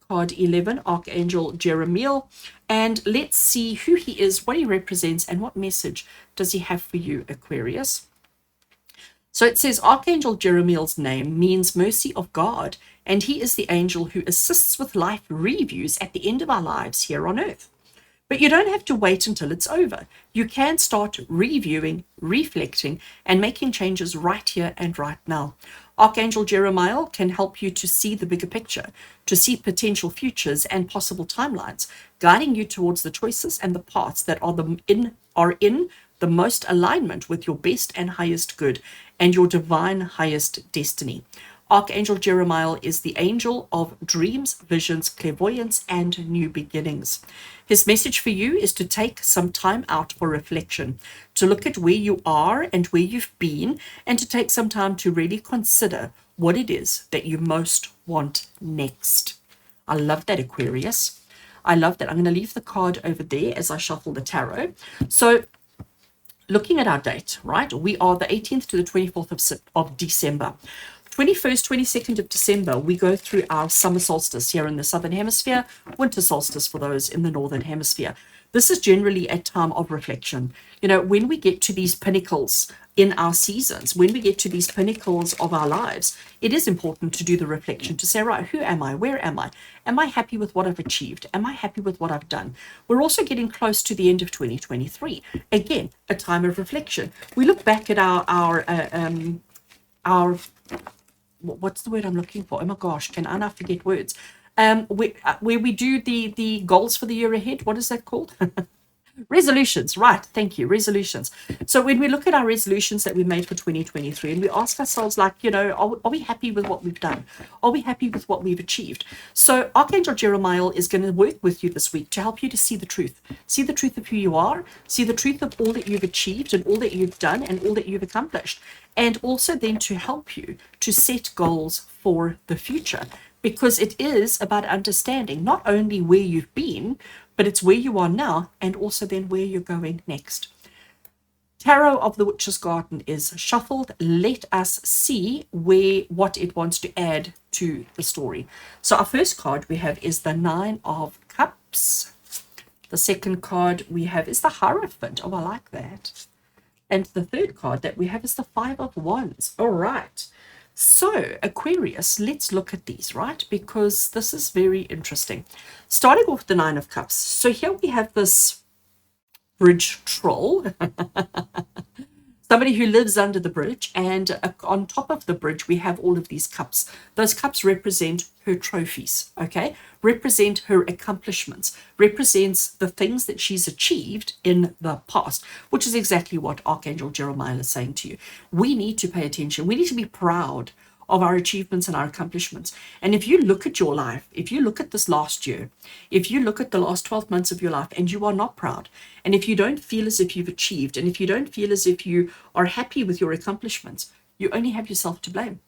card 11, Archangel Jeremiel, and let's see who he is, what he represents, and what message does he have for you, Aquarius. So it says Archangel Jeremiel's name means mercy of God, and he is the angel who assists with life reviews at the end of our lives here on earth. But you don't have to wait until it's over. You can start reviewing, reflecting, and making changes right here and right now. Archangel Jeremiel can help you to see the bigger picture, to see potential futures and possible timelines, guiding you towards the choices and the paths that are in the most alignment with your best and highest good and your divine highest destiny. Archangel Jeremiel is the angel of dreams, visions, clairvoyance, and new beginnings. His message for you is to take some time out for reflection, to look at where you are and where you've been, and to take some time to really consider what it is that you most want next. I love that, Aquarius. I love that. I'm going to leave the card over there as I shuffle the tarot. So looking at our date, right? We are the 18th to the 24th of December. 21st, 22nd of December, we go through our summer solstice here in the southern hemisphere, winter solstice for those in the northern hemisphere. This is generally a time of reflection. When we get to these pinnacles in our seasons, when we get to these pinnacles of our lives, it is important to do the reflection, to say, right, who am I? Where am I? Am I happy with what I've achieved? Am I happy with what I've done? We're also getting close to the end of 2023. Again, a time of reflection. We look back at our what's the word I'm looking for? Oh my gosh, can I not forget words? Where we do the goals for the year ahead. What is that called? Resolutions, right? Thank you. Resolutions. So when we look at our resolutions that we made for 2023 and we ask ourselves, like, are we happy with what we've done? Are we happy with what we've achieved? So Archangel Jeremiel is going to work with you this week to help you to see the truth of who you are, see the truth of all that you've achieved and all that you've done and all that you've accomplished. And also then to help you to set goals for the future, because it is about understanding not only where you've been, but it's where you are now and also then where you're going next. Tarot of the Witch's Garden is shuffled. Let us see what it wants to add to the story. So our first card we have is the Nine of Cups. The second card we have is the Hierophant. Oh, I like that. And the third card that we have is the Five of Wands. All right. So, Aquarius, let's look at these, right? Because this is very interesting. Starting off with the Nine of Cups. So here we have this bridge troll, somebody who lives under the bridge, and on top of the bridge we have all of these cups. Those cups represent her trophies, okay, represent her accomplishments, represents the things that she's achieved in the past, which is exactly what Archangel Jeremiah is saying to you. We need to pay attention. We need to be proud of our achievements and our accomplishments. And if you look at your life, if you look at this last year, if you look at the last 12 months of your life and you are not proud, and if you don't feel as if you've achieved, and if you don't feel as if you are happy with your accomplishments, you only have yourself to blame.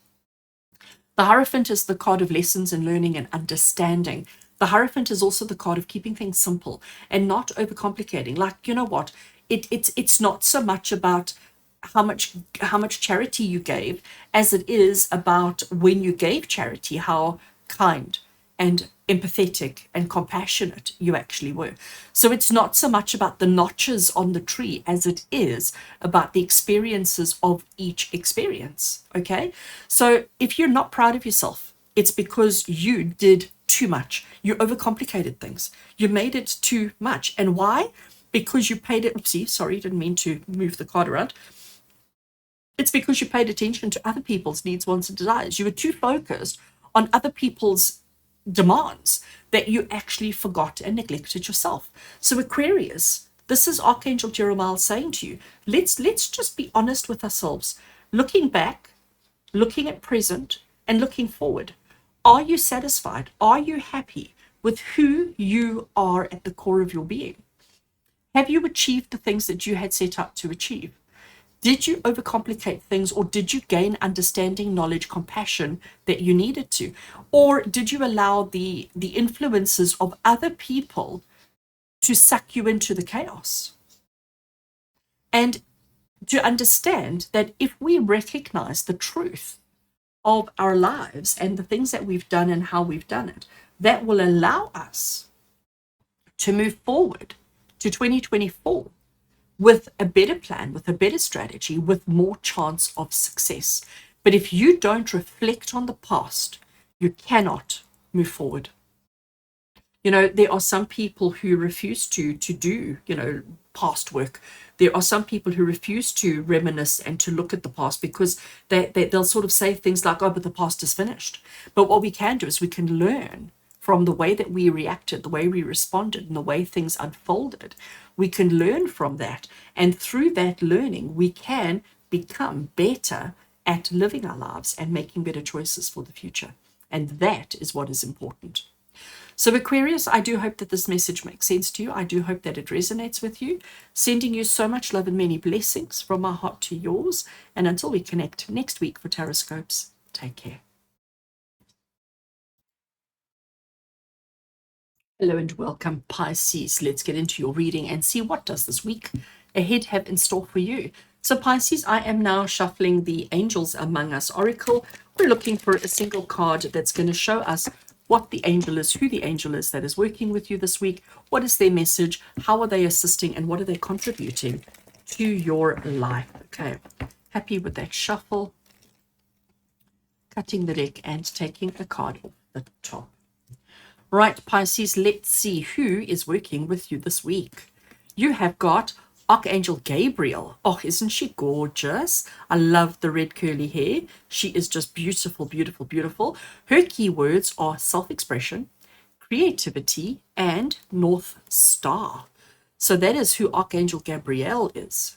The Hierophant is the card of lessons and learning and understanding. The Hierophant is also the card of keeping things simple and not overcomplicating. Like, you know what? It's not so much about how much charity you gave as it is about when you gave charity, how kind and empathetic and compassionate you actually were. So it's not so much about the notches on the tree as it is about the experiences of each experience. Okay, so if you're not proud of yourself, it's because you did too much. You overcomplicated things. You made it too much. And why? Because you paid it. Oopsie, sorry, didn't mean to move the card around. It's because you paid attention to other people's needs, wants, and desires. You were too focused on other people's demands that you actually forgot and neglected yourself. So Aquarius, this is Archangel Jeremiah saying to you, let's just be honest with ourselves. Looking back, looking at present, and looking forward. Are you satisfied? Are you happy with who you are at the core of your being? Have you achieved the things that you had set out to achieve? Did you overcomplicate things, or did you gain understanding, knowledge, compassion that you needed to? Or did you allow the influences of other people to suck you into the chaos? And to understand that if we recognize the truth of our lives and the things that we've done and how we've done it, that will allow us to move forward to 2024 with a better plan, with a better strategy, with more chance of success. But if you don't reflect on the past, you cannot move forward. You know, there are some people who refuse to do, past work. There are some people who refuse to reminisce and to look at the past because they'll sort of say things like, oh, but the past is finished. But what we can do is we can learn from the way that we reacted, the way we responded, and the way things unfolded. We can learn from that. And through that learning, we can become better at living our lives and making better choices for the future. And that is what is important. So Aquarius, I do hope that this message makes sense to you. I do hope that it resonates with you. Sending you so much love and many blessings from my heart to yours. And until we connect next week for TarotScopes, take care. Hello and welcome, Pisces. Let's get into your reading and see what does this week ahead have in store for you. So Pisces, I am now shuffling the Angels Among Us Oracle. We're looking for a single card that's going to show us what the angel is, who the angel is that is working with you this week, what is their message, how are they assisting, and what are they contributing to your life. Okay, happy with that shuffle. Cutting the deck and taking a card off the top. Right, Pisces, let's see who is working with you this week. You have got Archangel Gabriel. Oh, isn't she gorgeous? I love the red curly hair. She is just beautiful, beautiful, beautiful. Her keywords are self-expression, creativity, and North Star. So that is who Archangel Gabriel is.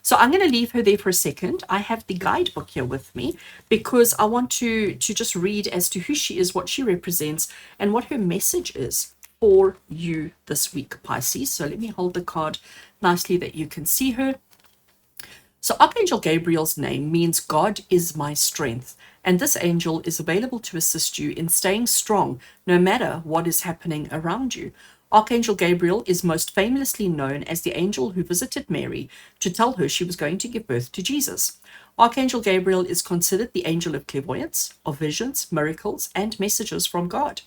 So I'm going to leave her there for a second. I have the guidebook here with me because I want to just read as to who she is, what she represents, and what her message is for you this week, Pisces. So let me hold the card nicely that you can see her. So Archangel Gabriel's name means God is my strength. And this angel is available to assist you in staying strong no matter what is happening around you. Archangel Gabriel is most famously known as the angel who visited Mary to tell her she was going to give birth to Jesus. Archangel Gabriel is considered the angel of clairvoyance, of visions, miracles, and messages from God.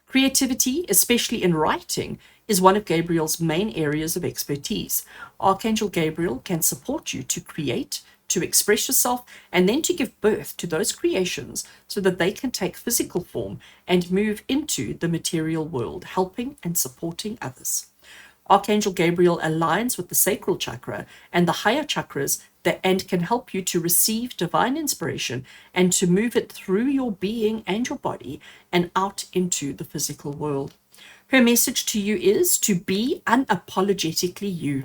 Creativity, especially in writing, is one of Gabriel's main areas of expertise. Archangel Gabriel can support you to create, to express yourself, and then to give birth to those creations so that they can take physical form and move into the material world, helping and supporting others. Archangel Gabriel aligns with the sacral chakra and the higher chakras and can help you to receive divine inspiration and to move it through your being and your body and out into the physical world. Her message to you is to be unapologetically you.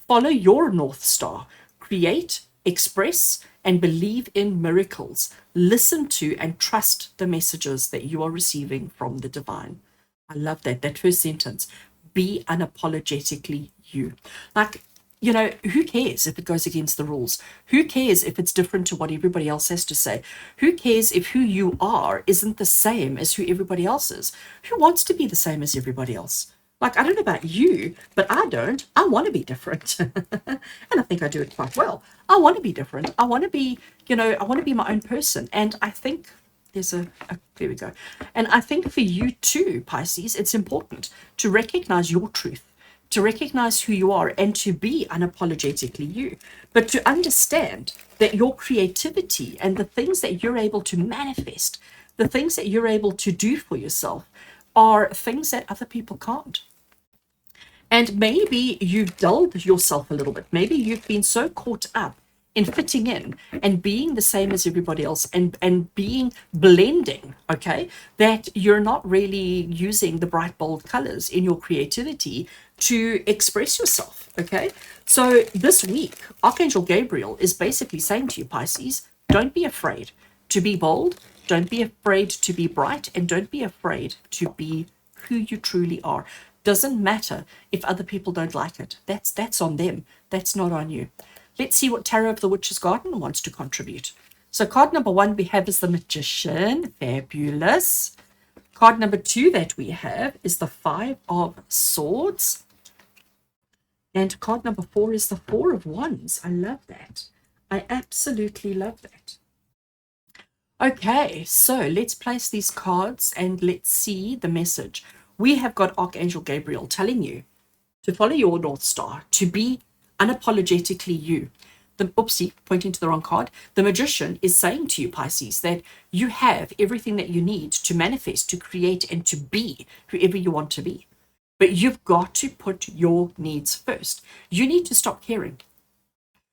Follow your North Star. Create, express, and believe in miracles. Listen to and trust the messages that you are receiving from the divine. I love that first sentence. Be unapologetically you. Like, you know, who cares if it goes against the rules? Who cares if it's different to what everybody else has to say? Who cares if who you are isn't the same as who everybody else is? Who wants to be the same as everybody else? Like, I don't know about you, but I don't. I want to be different. And I think I do it quite well. I want to be different. I want to be, you know, I want to be my own person. And I think there's there we go. And I think for you too, Pisces, it's important to recognize your truth, to recognize who you are, and to be unapologetically you, but to understand that your creativity and the things that you're able to manifest, the things that you're able to do for yourself, are things that other people can't. And maybe you've dulled yourself a little bit. Maybe you've been so caught up in fitting in and being the same as everybody else and being blending, okay, that you're not really using the bright, bold colors in your creativity to express yourself, okay? So this week, Archangel Gabriel is basically saying to you, Pisces, don't be afraid to be bold, don't be afraid to be bright, and don't be afraid to be who you truly are. Doesn't matter if other people don't like it. That's on them. That's not on you. Let's see what Tarot of the Witch's Garden wants to contribute. So card number 1 we have is the Magician. Fabulous. Card number 2 that we have is the 5 of Swords. And card number 4 is the 4 of Wands. I love that. I absolutely love that. Okay, so let's place these cards and let's see the message. We have got Archangel Gabriel telling you to follow your North Star, to be unapologetically you. Pointing to the wrong card. The Magician is saying to you, Pisces, that you have everything that you need to manifest, to create, and to be whoever you want to be. But you've got to put your needs first. You need to stop caring.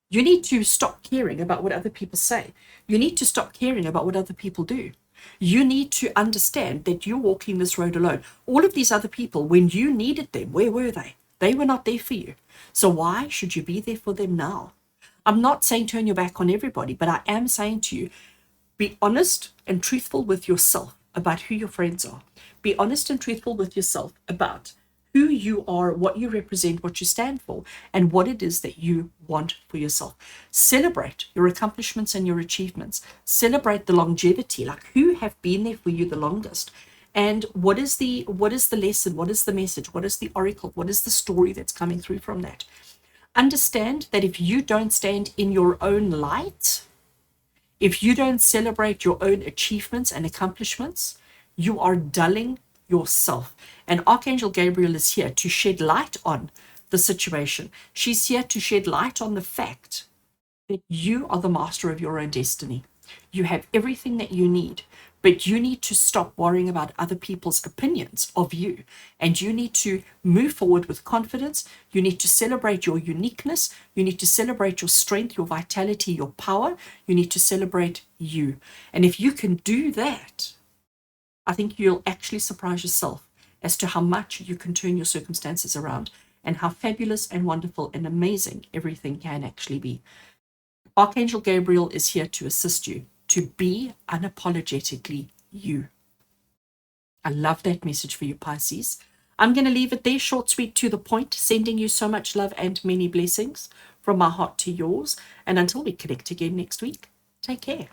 You need to stop caring about what other people say. You need to stop caring about what other people do. You need to understand that you're walking this road alone. All of these other people, when you needed them, where were they? They were not there for you. So why should you be there for them now? I'm not saying turn your back on everybody, but I am saying to you, be honest and truthful with yourself about who your friends are. Be honest and truthful with yourself about who you are, what you represent, what you stand for, and what it is that you want for yourself. Celebrate your accomplishments and your achievements. Celebrate the longevity, like who have been there for you the longest. And what is the lesson? What is the message? What is the oracle? What is the story that's coming through from that? Understand that if you don't stand in your own light, if you don't celebrate your own achievements and accomplishments, you are dulling yourself. And Archangel Gabriel is here to shed light on the situation. She's here to shed light on the fact that you are the master of your own destiny. You have everything that you need, but you need to stop worrying about other people's opinions of you. And you need to move forward with confidence. You need to celebrate your uniqueness. You need to celebrate your strength, your vitality, your power. You need to celebrate you. And if you can do that, I think you'll actually surprise yourself as to how much you can turn your circumstances around and how fabulous and wonderful and amazing everything can actually be. Archangel Gabriel is here to assist you to be unapologetically you. I love that message for you, Pisces. I'm going to leave it there, short, sweet, to the point, sending you so much love and many blessings from my heart to yours. And until we connect again next week, take care.